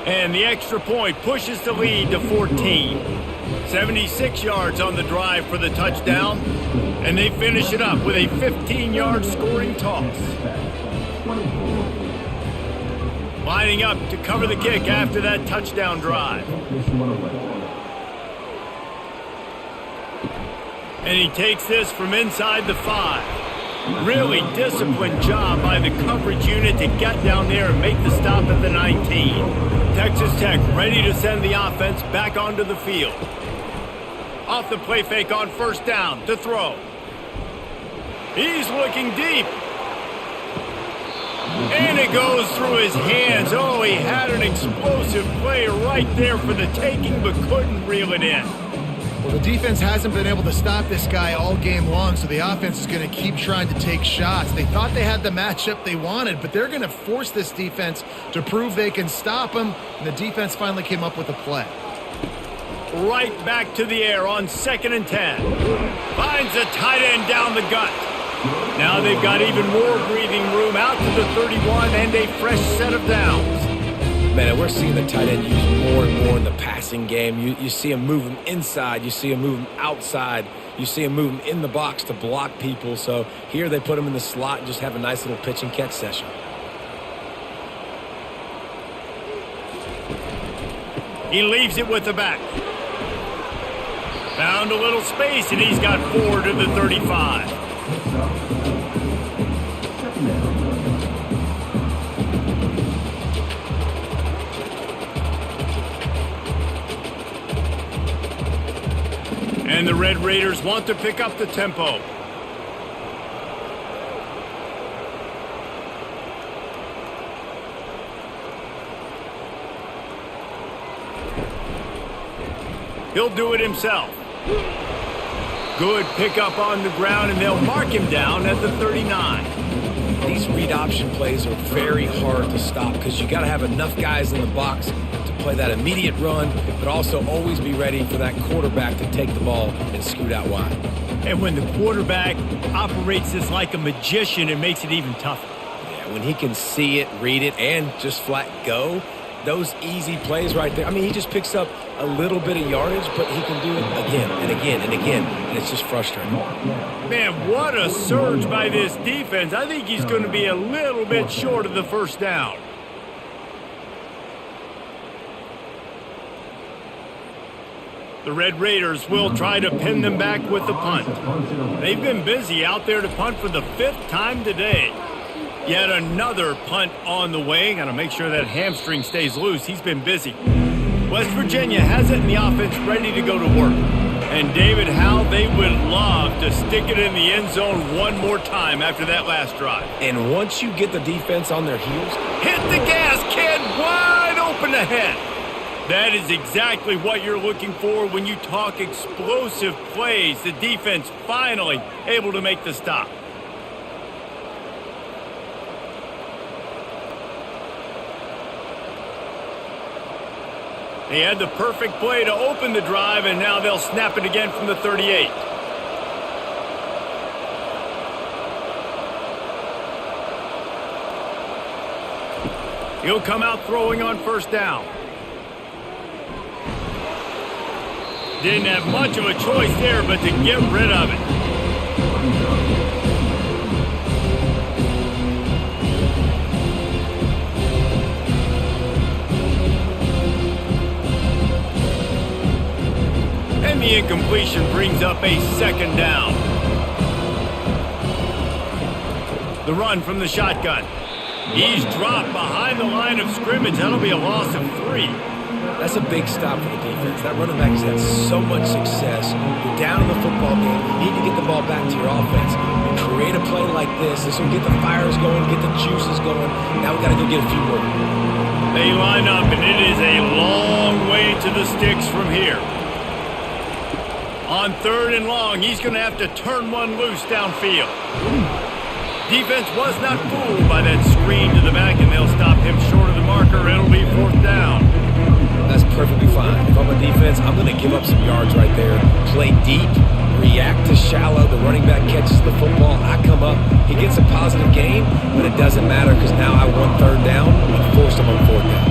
S1: And the extra point pushes the lead to 14. 76 yards on the drive for the touchdown. And they finish it up with a 15-yard scoring toss. Lining up to cover the kick after that touchdown drive. And he takes this from inside the 5. Really disciplined job by the coverage unit to get down there and make the stop at the 19. Texas Tech ready to send the offense back onto the field. Off the play fake on first down to throw. He's looking deep. And it goes through his hands. Oh, he had an explosive play right there for the taking, but couldn't reel it in.
S3: Well, the defense hasn't been able to stop this guy all game long, so the offense is going to keep trying to take shots. They thought they had the matchup they wanted, but they're going to force this defense to prove they can stop him, and the defense finally came up with a play.
S1: Right back to the air on 2nd and 10. Finds a tight end down the gut. Now they've got even more breathing room out to the 31 and a fresh set of downs.
S2: Man, we're seeing the tight end used more and more in the passing game. You see him move him inside. You see him move him outside. You see him move him in the box to block people. So here they put him in the slot and just have a nice little pitch and catch session.
S1: He leaves it with the back. Found a little space, and he's got 4 to the 35. And the Red Raiders want to pick up the tempo. He'll do it himself. Good pickup on the ground, and they'll mark him down at the 39.
S2: These read option plays are very hard to stop because you got to have enough guys in the box to play that immediate run, but also always be ready for that quarterback to take the ball and scoot out wide.
S1: And when the quarterback operates this like a magician, it makes it even tougher.
S2: Yeah, when he can see it, read it, and just flat go, those easy plays right there. I mean, he just picks up a little bit of yardage, but he can do it again and again and again, and it's just frustrating.
S1: Man, what a surge by this defense. I think he's going to be a little bit short of the first down. The Red Raiders will try to pin them back with the punt. They've been busy out there to punt for the 5th time today. Yet another punt on the way. Got to make sure that hamstring stays loose. He's been busy. West Virginia has it in the offense ready to go to work. And David, how they would love to stick it in the end zone one more time after that last drive.
S2: And once you get the defense on their heels,
S1: hit the gas, kid, wide open ahead. That is exactly what you're looking for when you talk explosive plays. The defense finally able to make the stop. They had the perfect play to open the drive, and now they'll snap it again from the 38. He'll come out throwing on first down. Didn't have much of a choice there, but to get rid of it. And the incompletion brings up a second down. The run from the shotgun. He's dropped behind the line of scrimmage. That'll be a loss of 3.
S2: that's a big stop for the defense. That running back has had so much success. You're down in the football game. You need to get the ball back to your offense. You create a play like this. This will get the fires going, get the juices going. Now we got to go get a few more.
S1: They line up, and it is a long way to the sticks from here. On 3rd and long, he's going to have to turn one loose downfield. Defense was not fooled by that screen to the back, and they'll stop him short of the marker. It'll be 4th down.
S2: That's perfectly fine. If I'm a defense, I'm going to give up some yards right there. Play deep, react to shallow. The running back catches the football. I come up. He gets a positive gain, but it doesn't matter because now I won 3rd down and forced him on 4th down.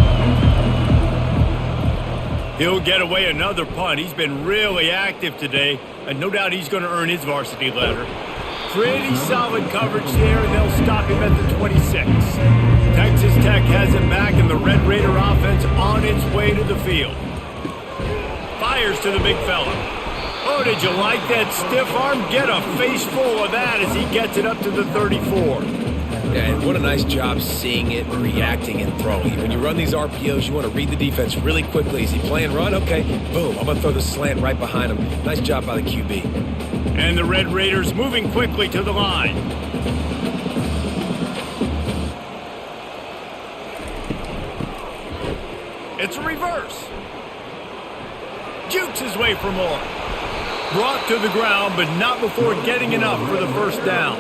S1: He'll get away another punt. He's been really active today, and no doubt he's going to earn his varsity letter. Pretty solid coverage there, and they'll stop him at the 26. Texas Tech has him back, and the Red Raider offense on its way to the field. Fires to the big fella. Oh, did you like that stiff arm? Get a face full of that as he gets it up to the 34.
S2: Yeah, and what a nice job seeing it, reacting, and throwing. When you run these RPOs, you want to read the defense really quickly. Is he playing run? Okay, boom. I'm going to throw the slant right behind him. Nice job by the QB.
S1: And the Red Raiders moving quickly to the line. It's a reverse. Jukes his way for more. Brought to the ground, but not before getting enough for the 1st down.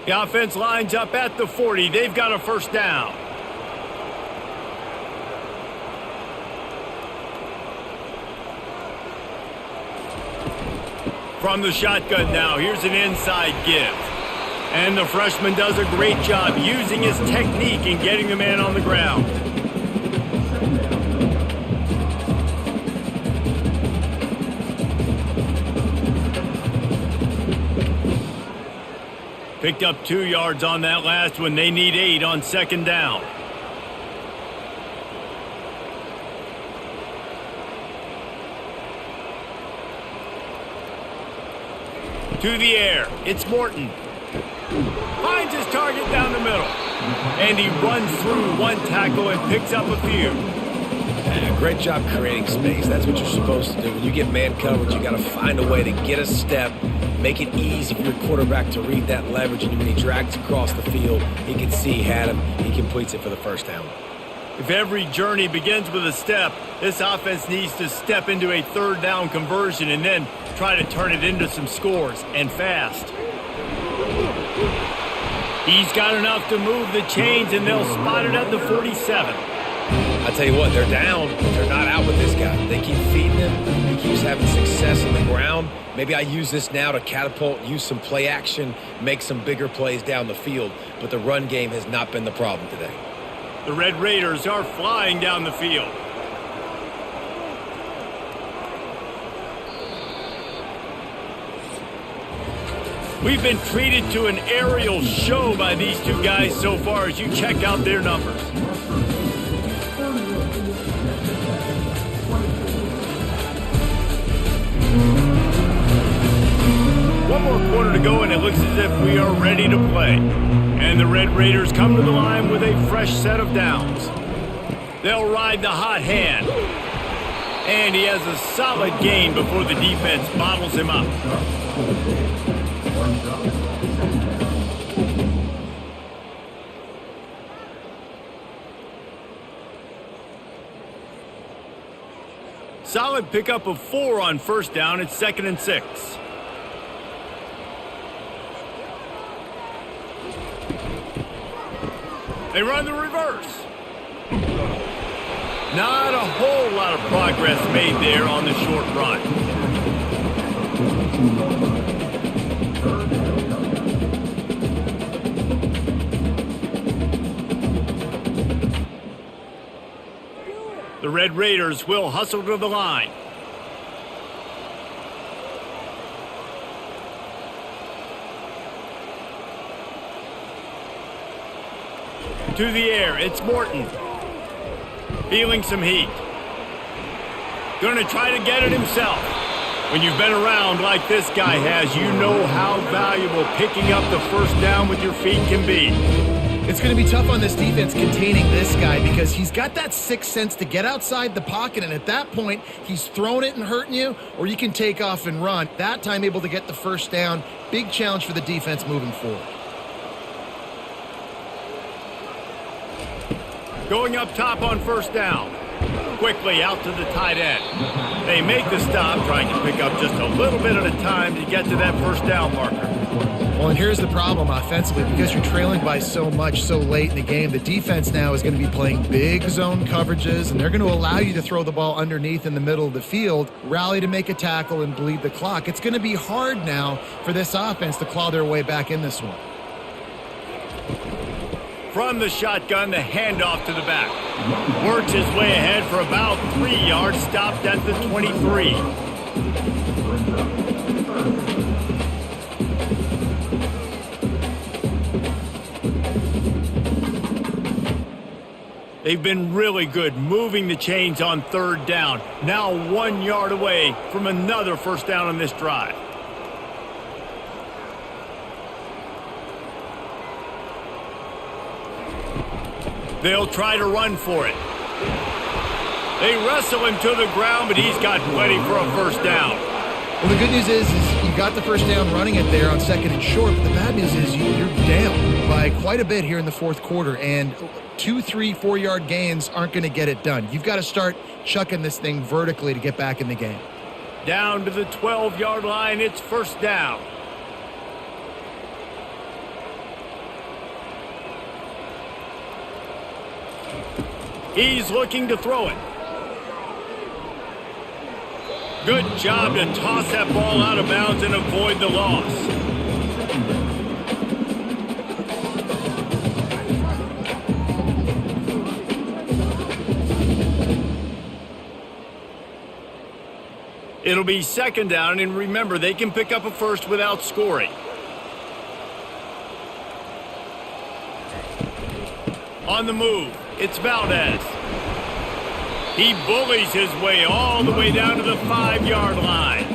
S1: The offense lines up at the 40. They've got a first down. From the shotgun now, here's an inside give. And the freshman does a great job using his technique and getting the man on the ground. Picked up 2 yards on that last one. They need 8 on second down. To the air. It's Morton. Finds his target down the middle. And he runs through one tackle and picks up a few.
S2: Great job creating space. That's what you're supposed to do. When you get man coverage, you got to find a way to get a step, make it easy for your quarterback to read that leverage, and when he drags across the field, he can see he had him. He completes it for the first down.
S1: If every journey begins with a step, this offense needs to step into a third down conversion and then try to turn it into some scores, and fast. He's got enough to move the chains, and they'll spot it at the 47.
S2: I tell you what, they're down, but they're not out with this guy. They keep feeding him. He keeps having success on the ground. Maybe I use this now to catapult, use some play action, make some bigger plays down the field, but the run game has not been the problem today.
S1: The Red Raiders are flying down the field. We've been treated to an aerial show by these two guys so far as you check out their numbers. One more quarter to go, and it looks as if we are ready to play. And the Red Raiders come to the line with a fresh set of downs. They'll ride the hot hand. And he has a solid gain before the defense bottles him up. Solid pickup of 4 on first down. It's 2nd and 6. They run the reverse. Not a whole lot of progress made there on the short run. The Red Raiders will hustle to the line. To the air, it's Morton. Feeling some heat. Going to try to get it himself. When you've been around like this guy has, you know how valuable picking up the first down with your feet can be.
S3: It's going to be tough on this defense containing this guy because he's got that sixth sense to get outside the pocket, and at that point, he's throwing it and hurting you, or you can take off and run. That time able to get the first down. Big challenge for the defense moving forward.
S1: Going up top on first down. Quickly out to the tight end. They make the stop, trying to pick up just a little bit at a time to get to that first down marker.
S3: Well, and here's the problem offensively. Because you're trailing by so much so late in the game, the defense now is going to be playing big zone coverages, and they're going to allow you to throw the ball underneath in the middle of the field, rally to make a tackle, and bleed the clock. It's going to be hard now for this offense to claw their way back in this one.
S1: From the shotgun, the handoff to the back. Works his way ahead for about 3 yards, stopped at the 23. They've been really good moving the chains on third down. Now 1 yard away from another first down on this drive. They'll try to run for it. They wrestle him to the ground, but he's got plenty for a first down.
S3: Well, the good news is you got the first down running it there on 2nd and short, but the bad news is you're down by quite a bit here in the fourth quarter, and 2, 3, 4 yard gains aren't going to get it done. You've got to start chucking this thing vertically to get back in the game.
S1: Down to the 12-yard line, it's first down. He's looking to throw it. Good job to toss that ball out of bounds and avoid the loss. It'll be second down, and remember, they can pick up a first without scoring. On the move, it's Valdez. He bullies his way all the way down to the 5-yard line.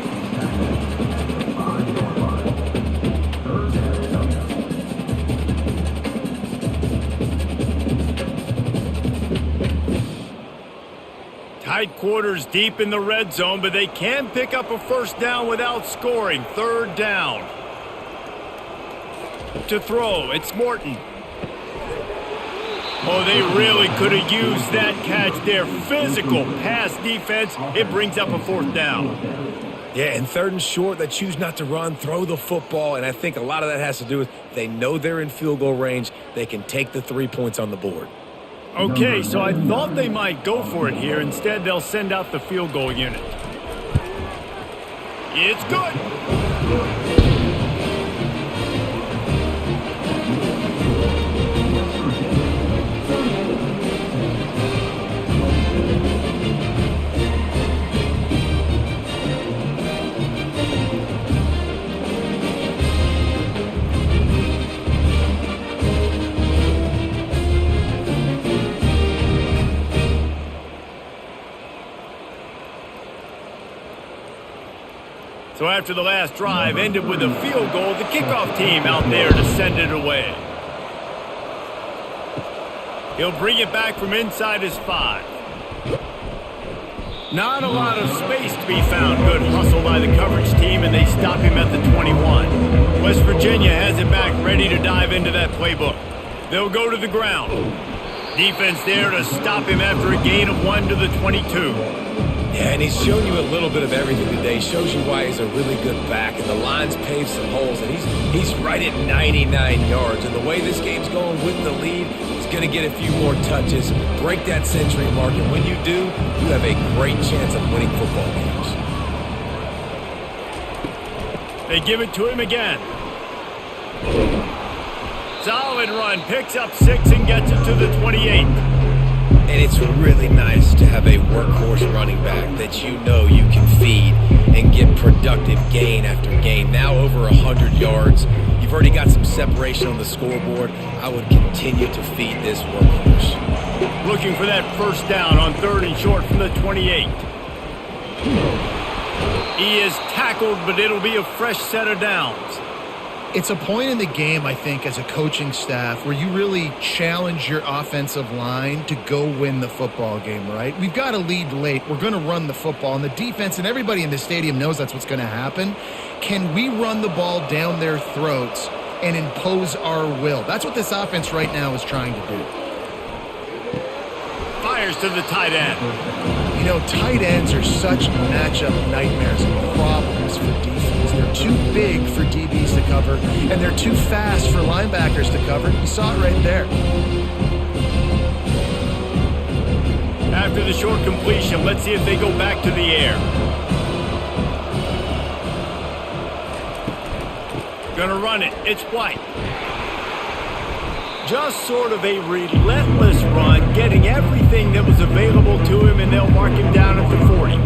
S1: Tight quarters deep in the red zone, but they can pick up a first down without scoring. Third down. To throw, it's Morton. Oh, they really could have used that catch there. Physical pass defense. It brings up a fourth down.
S2: Yeah, and third and short, they choose not to run, throw the football, and I think a lot of that has to do with they know they're in field goal range. They can take the 3 points on the board.
S1: Okay, so I thought they might go for it here. Instead, they'll send out the field goal unit. It's good. So after the last drive ended with a field goal, the kickoff team out there to send it away. He'll bring it back from inside his 5. Not a lot of space to be found. Good hustle by the coverage team, and they stop him at the 21. West Virginia has it back, ready to dive into that playbook. They'll go to the ground. Defense there to stop him after a gain of 1 to the 22.
S2: Yeah, and he's shown you a little bit of everything today. Shows you why he's a really good back. And the line's paved some holes, and he's right at 99 yards. And the way this game's going with the lead, he's going to get a few more touches, break that century mark. And when you do, you have a great chance of winning football games.
S1: They give it to him again. Solid run, picks up 6 and gets it to the 28.
S2: And it's really nice to have a workhorse running back that you know you can feed and get productive gain after gain. Now over 100 yards. You've already got some separation on the scoreboard. I would continue to feed this workhorse.
S1: Looking for that first down on 3rd and short from the 28. He is tackled, but it'll be a fresh set of downs.
S3: It's a point in the game, I think, as a coaching staff where you really challenge your offensive line to go win the football game, right? We've got to lead late. We're going to run the football. And the defense and everybody in the stadium knows that's what's going to happen. Can we run the ball down their throats and impose our will? That's what this offense right now is trying to do.
S1: Fires to the tight end.
S3: You know, tight ends are such matchup nightmares and problems for defense. They're too big for DBs to cover, and they're too fast for linebackers to cover. You saw it right there.
S1: After the short completion, let's see if they go back to the air. Gonna run it. It's White. Just sort of a relentless run, getting everything that was available to him, and they'll mark him down at the 40.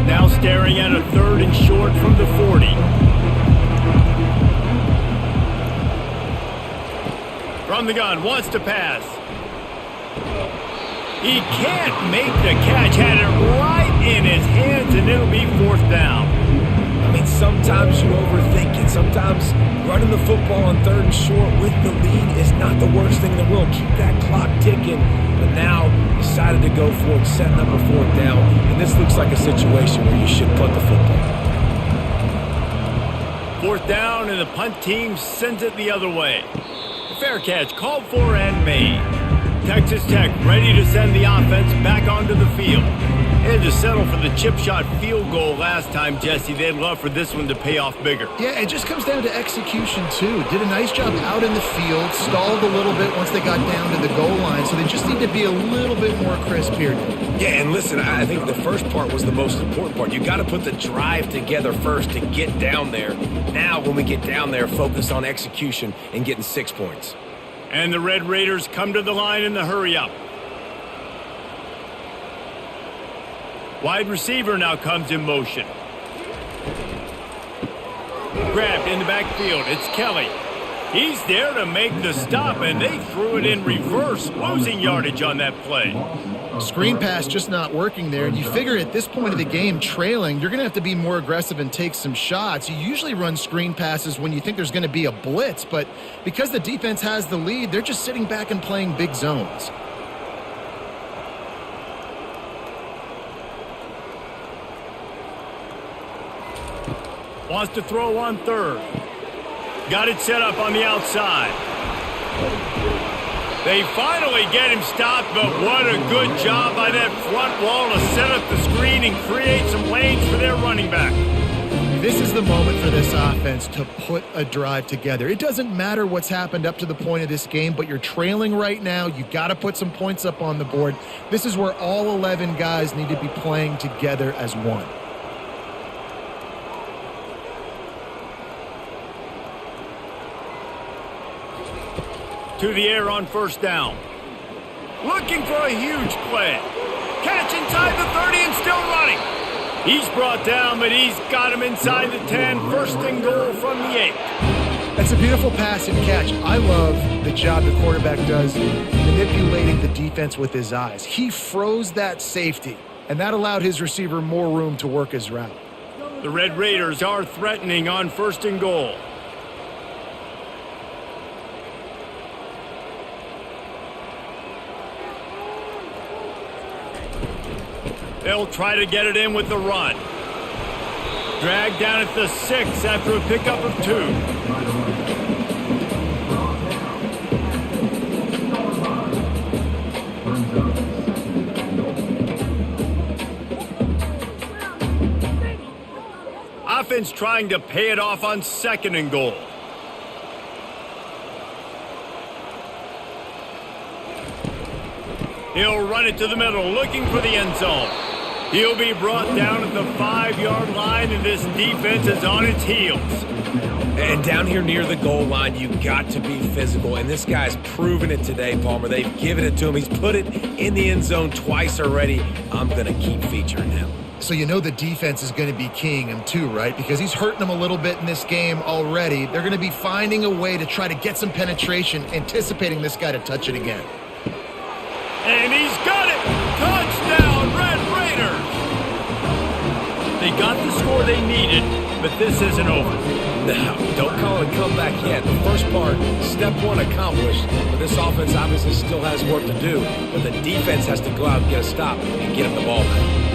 S1: Now staring at a 3rd and short from the 40. From the gun, wants to pass. He can't make the catch. Had it right in his hands, and it'll be 4th down.
S2: I mean, sometimes you overthink it. Sometimes running the football on 3rd and short with the lead is not the worst thing in the world. Keep that clock ticking. But now decided to go for it, setting up a 4th down. And this looks like a situation where you should punt the football.
S1: 4th down, and the punt team sends it the other way. Fair catch called for and made. Texas Tech ready to send the offense back onto the field. They had to settle for the chip shot field goal last time, Jesse. They'd love for this one to pay off bigger.
S3: Yeah, it just comes down to execution, too. Did a nice job out in the field, stalled a little bit once they got down to the goal line, so they just need to be a little bit more crisp here.
S2: Yeah, and listen, I think the first part was the most important part. You got to put the drive together first to get down there. Now, when we get down there, focus on execution and getting 6 points.
S1: And the Red Raiders come to the line in the hurry-up. Wide receiver now comes in motion. Grabbed in the backfield. It's Kelly. He's there to make the stop, and they threw it in reverse, losing yardage on that play.
S3: Screen pass just not working there, and you figure at this point of the game, trailing, you're going to have to be more aggressive and take some shots. You usually run screen passes when you think there's going to be a blitz, but because the defense has the lead, they're just sitting back and playing big zones.
S1: Wants to throw on third. Got it set up on the outside. They finally get him stopped, but what a good job by that front wall to set up the screen and create some lanes for their running back.
S3: This is the moment for this offense to put a drive together. It doesn't matter what's happened up to the point of this game, but you're trailing right now. You got to put some points up on the board. This is where all 11 guys need to be playing together as one.
S1: To the air on first down. Looking for a huge play. Catch inside the 30 and still running. He's brought down, but he's got him inside the 10. First and goal from the 8.
S3: That's a beautiful pass and catch. I love the job the quarterback does manipulating the defense with his eyes. He froze that safety, and that allowed his receiver more room to work his route.
S1: The Red Raiders are threatening on first and goal. They'll try to get it in with the run. Dragged down at the 6 after a pickup of 2. Offense trying to pay it off on second and goal. He'll run it to the middle, looking for the end zone. He'll be brought down at the 5-yard line, and this defense is on its heels.
S2: And down here near the goal line, you got to be physical. And this guy's proven it today, Palmer. They've given it to him. He's put it in the end zone twice already. I'm going to keep featuring him.
S3: So you know the defense is going to be keying him too, right? Because he's hurting them a little bit in this game already. They're going to be finding a way to try to get some penetration, anticipating this guy to touch it again.
S1: And he's got it! Touchdown, Red Raiders! They got the score they needed, but this isn't over.
S2: No, don't call it a comeback yet. The first part, step 1 accomplished. But this offense obviously still has work to do. But the defense has to go out and get a stop and get him the ball back.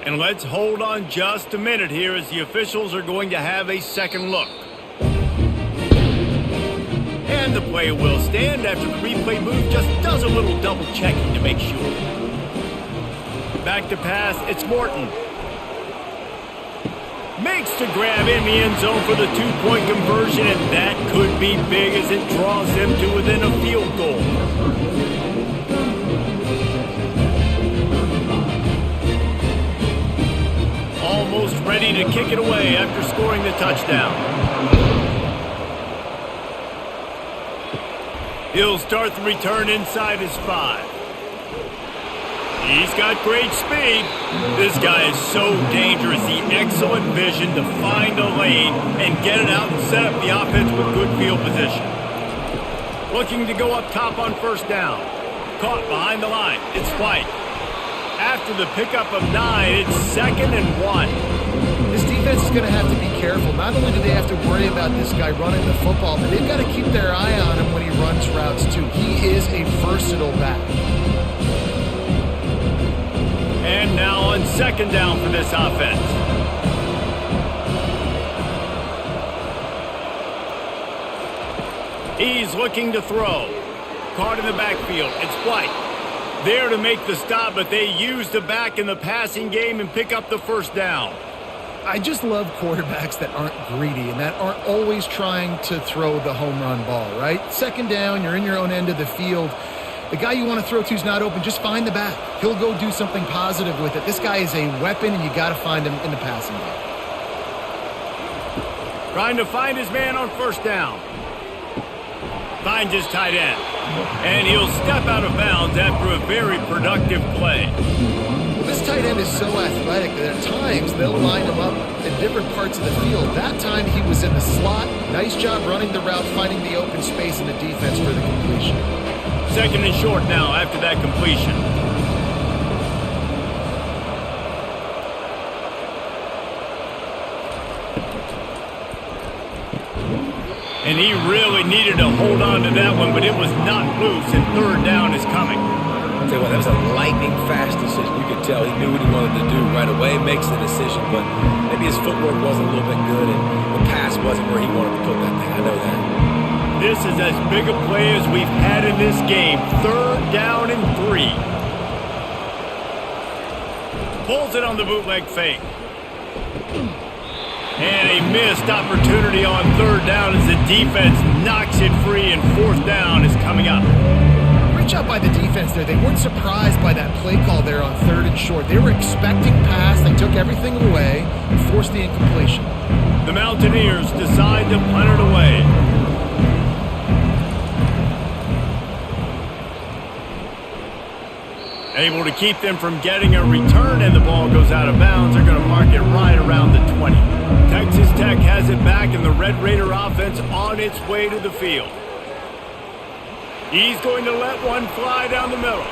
S1: And let's hold on just a minute here as the officials are going to have a second look. And the play will stand after the replay booth just does a little double checking to make sure. Back to pass, it's Morton. Makes the grab in the end zone for the 2-point conversion, and that could be big as it draws them to within a field goal. Almost ready to kick it away after scoring the touchdown. He'll start the return inside his 5. He's got great speed. This guy is so dangerous. The excellent vision to find a lane and get it out and set up the offense with good field position. Looking to go up top on first down. Caught behind the line. It's White. After the pickup of 9, it's 2nd and 1.
S3: This defense is going to have to be careful. Not only do they have to worry about this guy running the football, but they've got to keep their eye on him when he runs routes too. He is a versatile back.
S1: And now on second down for this offense. He's looking to throw. Caught in the backfield. It's White. There to make the stop, but they use the back in the passing game and pick up the first down.
S3: I just love quarterbacks that aren't greedy and that aren't always trying to throw the home run ball, right? Second down, you're in your own end of the field. The guy you want to throw to is not open. Just find the back. He'll go do something positive with it. This guy is a weapon, and you got to find him in the passing game.
S1: Trying to find his man on first down. Finds his tight end. And he'll step out of bounds after a very productive play.
S3: This tight end is so athletic that at times they'll line him up in different parts of the field. That time he was in the slot. Nice job running the route, finding the open space in the defense for the completion.
S1: Second and short now after that completion. And he really needed to hold on to that one, but it was not loose, and third down is coming.
S2: I'll tell you what, that was a lightning fast decision. You could tell he knew what he wanted to do right away, makes the decision, but maybe his footwork wasn't a little bit good, and the pass wasn't where he wanted to put that thing. I know that.
S1: This is as big a play as we've had in this game. Third down and 3. Pulls it on the bootleg fake. And a missed opportunity on third down as the defense knocks it free, and fourth down is coming up.
S3: Great job by the defense there. They weren't surprised by that play call there on third and short. They were expecting pass. They took everything away and forced the incompletion.
S1: The Mountaineers decide to punt it away. Able to keep them from getting a return, and the ball goes out of bounds. They're going to mark it right around the 20. Texas Tech has it back, and the Red Raider offense on its way to the field. He's going to let one fly down the middle.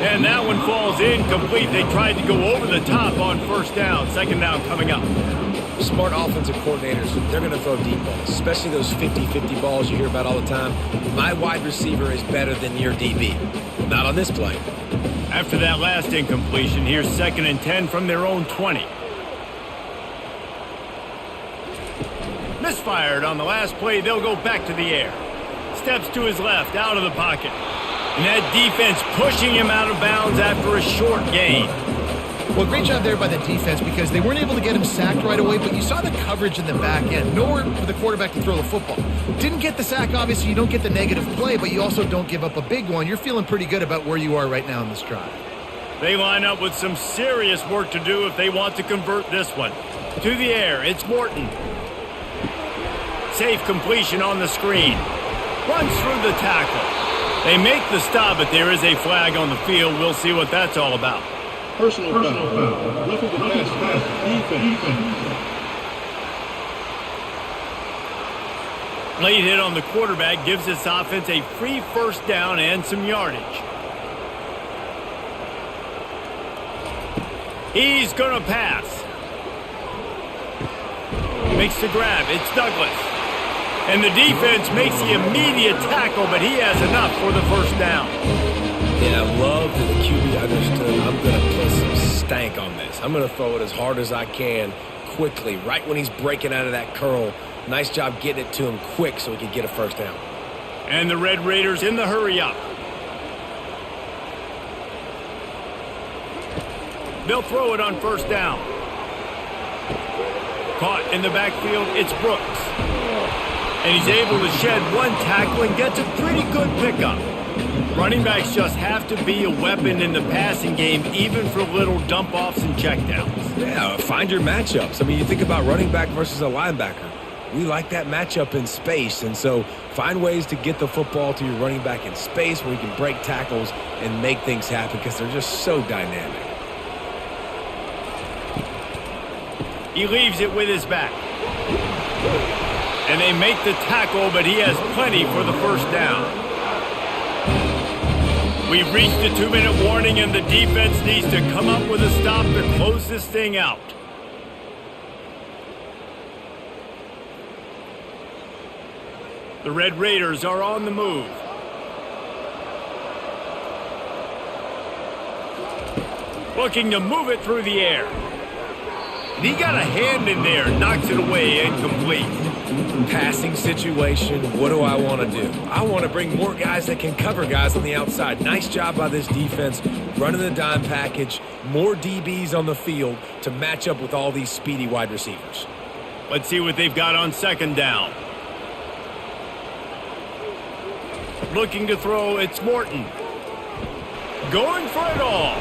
S1: And that one falls incomplete. They tried to go over the top on first down. Second down coming up.
S2: Smart offensive coordinators, they're going to throw deep balls, especially those 50-50 balls you hear about all the time. My wide receiver is better than your DB. Well, not on this play.
S1: After that last incompletion, here's second and 10 from their own 20. Misfired on the last play. They'll go back to the air. Steps to his left, out of the pocket. And that defense pushing him out of bounds after a short gain.
S3: Well, great job there by the defense because they weren't able to get him sacked right away, but you saw the coverage in the back end. Nowhere for the quarterback to throw the football. Didn't get the sack, obviously. You don't get the negative play, but you also don't give up a big one. You're feeling pretty good about where you are right now in this drive.
S1: They line up with some serious work to do if they want to convert this one. To the air, it's Morton. Safe completion on the screen. Runs through the tackle. They make the stop, but there is a flag on the field. We'll see what that's all about.
S5: Personal foul. Roughing the pass. Defense.
S1: Late hit on the quarterback gives this offense a free first down and some yardage. He's going to pass. Makes the grab. It's Douglas. And the defense makes the immediate tackle, but he has enough for the first down.
S2: Yeah, I love that the QB understood I'm going to put some stank on this. I'm going to throw it as hard as I can quickly, right when he's breaking out of that curl. Nice job getting it to him quick so he could get a first down.
S1: And the Red Raiders in the hurry up. They'll throw it on first down. Caught in the backfield, it's Brooks. And he's able to shed one tackle and gets a pretty good pickup. Running backs just have to be a weapon in the passing game, even for little dump-offs and checkdowns.
S2: Yeah, find your matchups. I mean, you think about running back versus a linebacker. We like that matchup in space, and so find ways to get the football to your running back in space where you can break tackles and make things happen because they're just so dynamic.
S1: He leaves it with his back. And they make the tackle, but he has plenty for the first down. We've reached the 2-minute warning, and the defense needs to come up with a stop to close this thing out. The Red Raiders are on the move. Looking to move it through the air. And he got a hand in there, knocks it away, incomplete.
S2: Passing situation, what do I want to do? I want to bring more guys that can cover guys on the outside. Nice job by this defense, running the dime package, more DBs on the field to match up with all these speedy wide receivers.
S1: Let's see what they've got on second down. Looking to throw, it's Morton. Going for it all.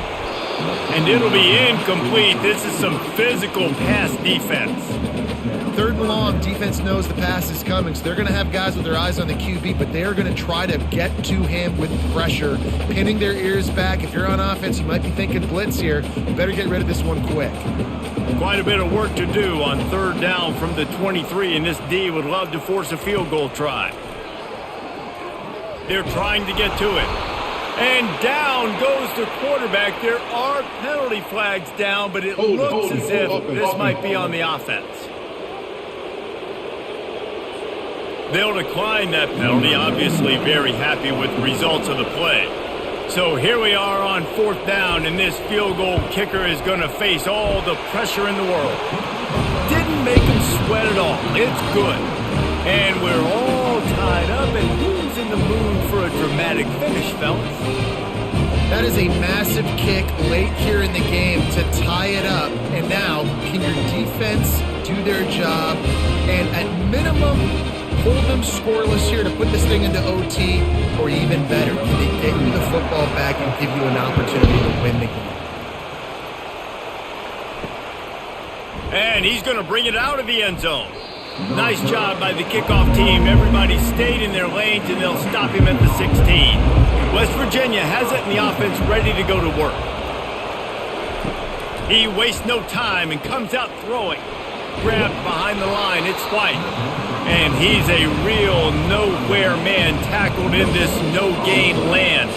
S1: And it'll be incomplete. This is some physical pass defense.
S3: Third and long, defense knows the pass is coming, so they're going to have guys with their eyes on the QB, but they are going to try to get to him with pressure, pinning their ears back. If you're on offense, you might be thinking blitz here. You better get rid of this one quick.
S1: Quite a bit of work to do on third down from the 23, and this D would love to force a field goal try. They're trying to get to it. And down goes the quarterback. There are penalty flags down, but it looks as if this might be on the offense. They'll decline that penalty, obviously very happy with the results of the play. So here we are on fourth down, and this field goal kicker is going to face all the pressure in the world. Didn't make him sweat at all. It's good. And we're all tied up, and who's in the mood for a dramatic finish, fellas?
S3: That is a massive kick late here in the game to tie it up. And now, can your defense do their job and at minimum hold them scoreless here to put this thing into OT, or even better, can they get you the football back and give you an opportunity to win the game?
S1: And he's going to bring it out of the end zone. Nice job by the kickoff team. Everybody stayed in their lanes, and they'll stop him at the 16. West Virginia has it, and the offense ready to go to work. He wastes no time and comes out throwing. Grabbed behind the line, it's White. And he's a real nowhere man, tackled in this no-gain land.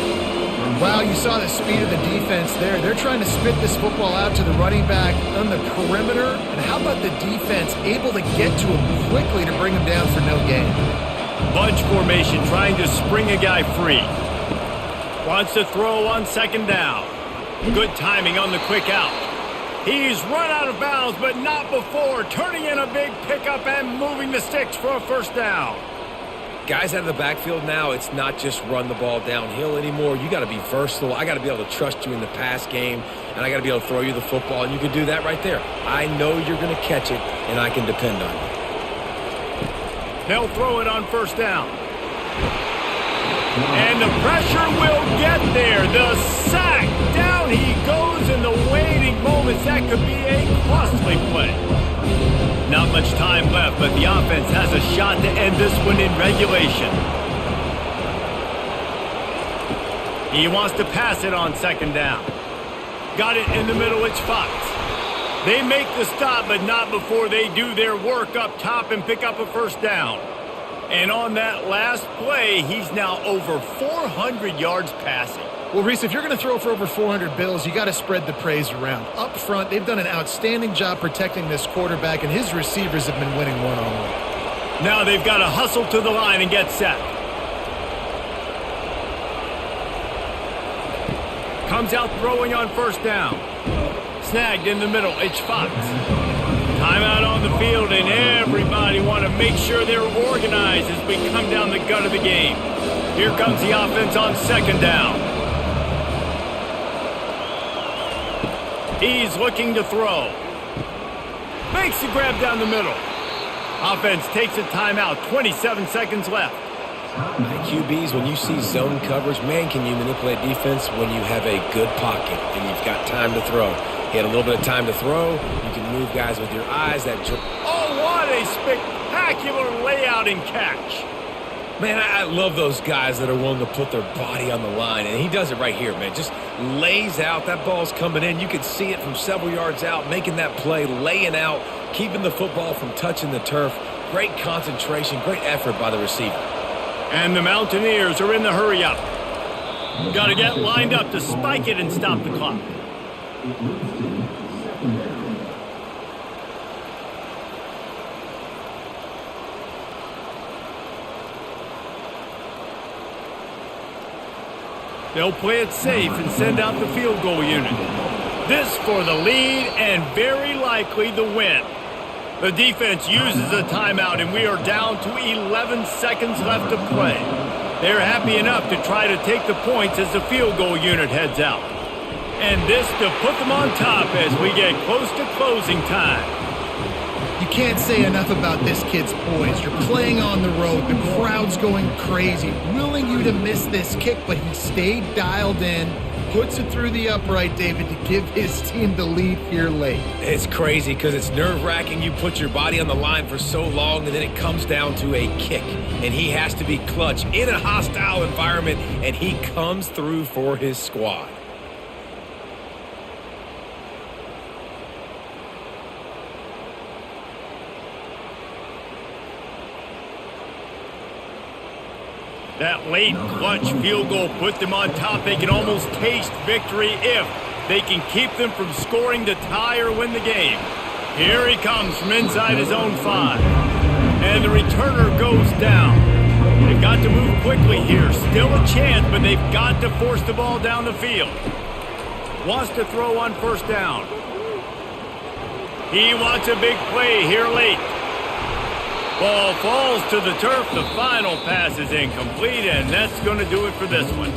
S3: Wow, you saw the speed of the defense there. They're trying to spit this football out to the running back on the perimeter. And how about the defense able to get to him quickly to bring him down for no gain?
S1: Bunch formation, trying to spring a guy free. Wants to throw on second down. Good timing on the quick out. He's run out of bounds, but not before. Turning in a big pickup and moving the sticks for a first down.
S2: Guys out of the backfield now, it's not just run the ball downhill anymore. You got to be versatile. I got to be able to trust you in the pass game, and I got to be able to throw you the football, and you can do that right there. I know you're going to catch it, and I can depend on you.
S1: They'll throw it on first down. And the pressure will get there. The sack. Down he goes in the waiting moments. That could be a costly play. Not much time left, but the offense has a shot to end this one in regulation. He wants to pass it on second down. Got it in the middle, it's Fox. They make the stop, but not before they do their work up top and pick up a first down. And on that last play, he's now over 400 yards passing.
S3: Well, Reese, if you're going to throw for over 400 bills, you got to spread the praise around. Up front, they've done an outstanding job protecting this quarterback, and his receivers have been winning one-on-one.
S1: Now they've got to hustle to the line and get set. Comes out throwing on first down. Snagged in the middle, it's Fox. Timeout on the field, and everybody want to make sure they're organized as we come down the gut of the game. Here comes the offense on second down. He's looking to throw. Makes the grab down the middle. Offense takes a timeout, 27 seconds left.
S2: QBs, when you see zone coverage, man, can you manipulate defense when you have a good pocket and you've got time to throw. He had a little bit of time to throw. You can move guys with your eyes.
S1: Oh, what a spectacular layout and catch.
S2: Man, I love those guys that are willing to put their body on the line, and he does it right here, man. Just lays out. That ball's coming in. You can see it from several yards out, making that play, laying out, keeping the football from touching the turf. Great concentration, great effort by the receiver.
S1: And the Mountaineers are in the hurry-up. Got to get lined up to spike it and stop the clock. They'll play it safe and send out the field goal unit. This for the lead and very likely the win. The defense uses a timeout, and we are down to 11 seconds left to play. They're happy enough to try to take the points as the field goal unit heads out. And this to put them on top as we get close to closing time.
S3: You can't say enough about this kid's poise. You're playing on the road. The crowd's going crazy, willing you to miss this kick, but he stayed dialed in, puts it through the upright, David, to give his team the lead here late.
S2: It's crazy because it's nerve-wracking. You put your body on the line for so long, and then it comes down to a kick, and he has to be clutch in a hostile environment, and he comes through for his squad.
S1: That late clutch field goal put them on top. They can almost taste victory if they can keep them from scoring to tie or win the game. Here he comes from inside his own 5. And the returner goes down. They've got to move quickly here. Still a chance, but they've got to force the ball down the field. Wants to throw on first down. He wants a big play here late. Ball falls to the turf. The final pass is incomplete, and that's going to do it for this one.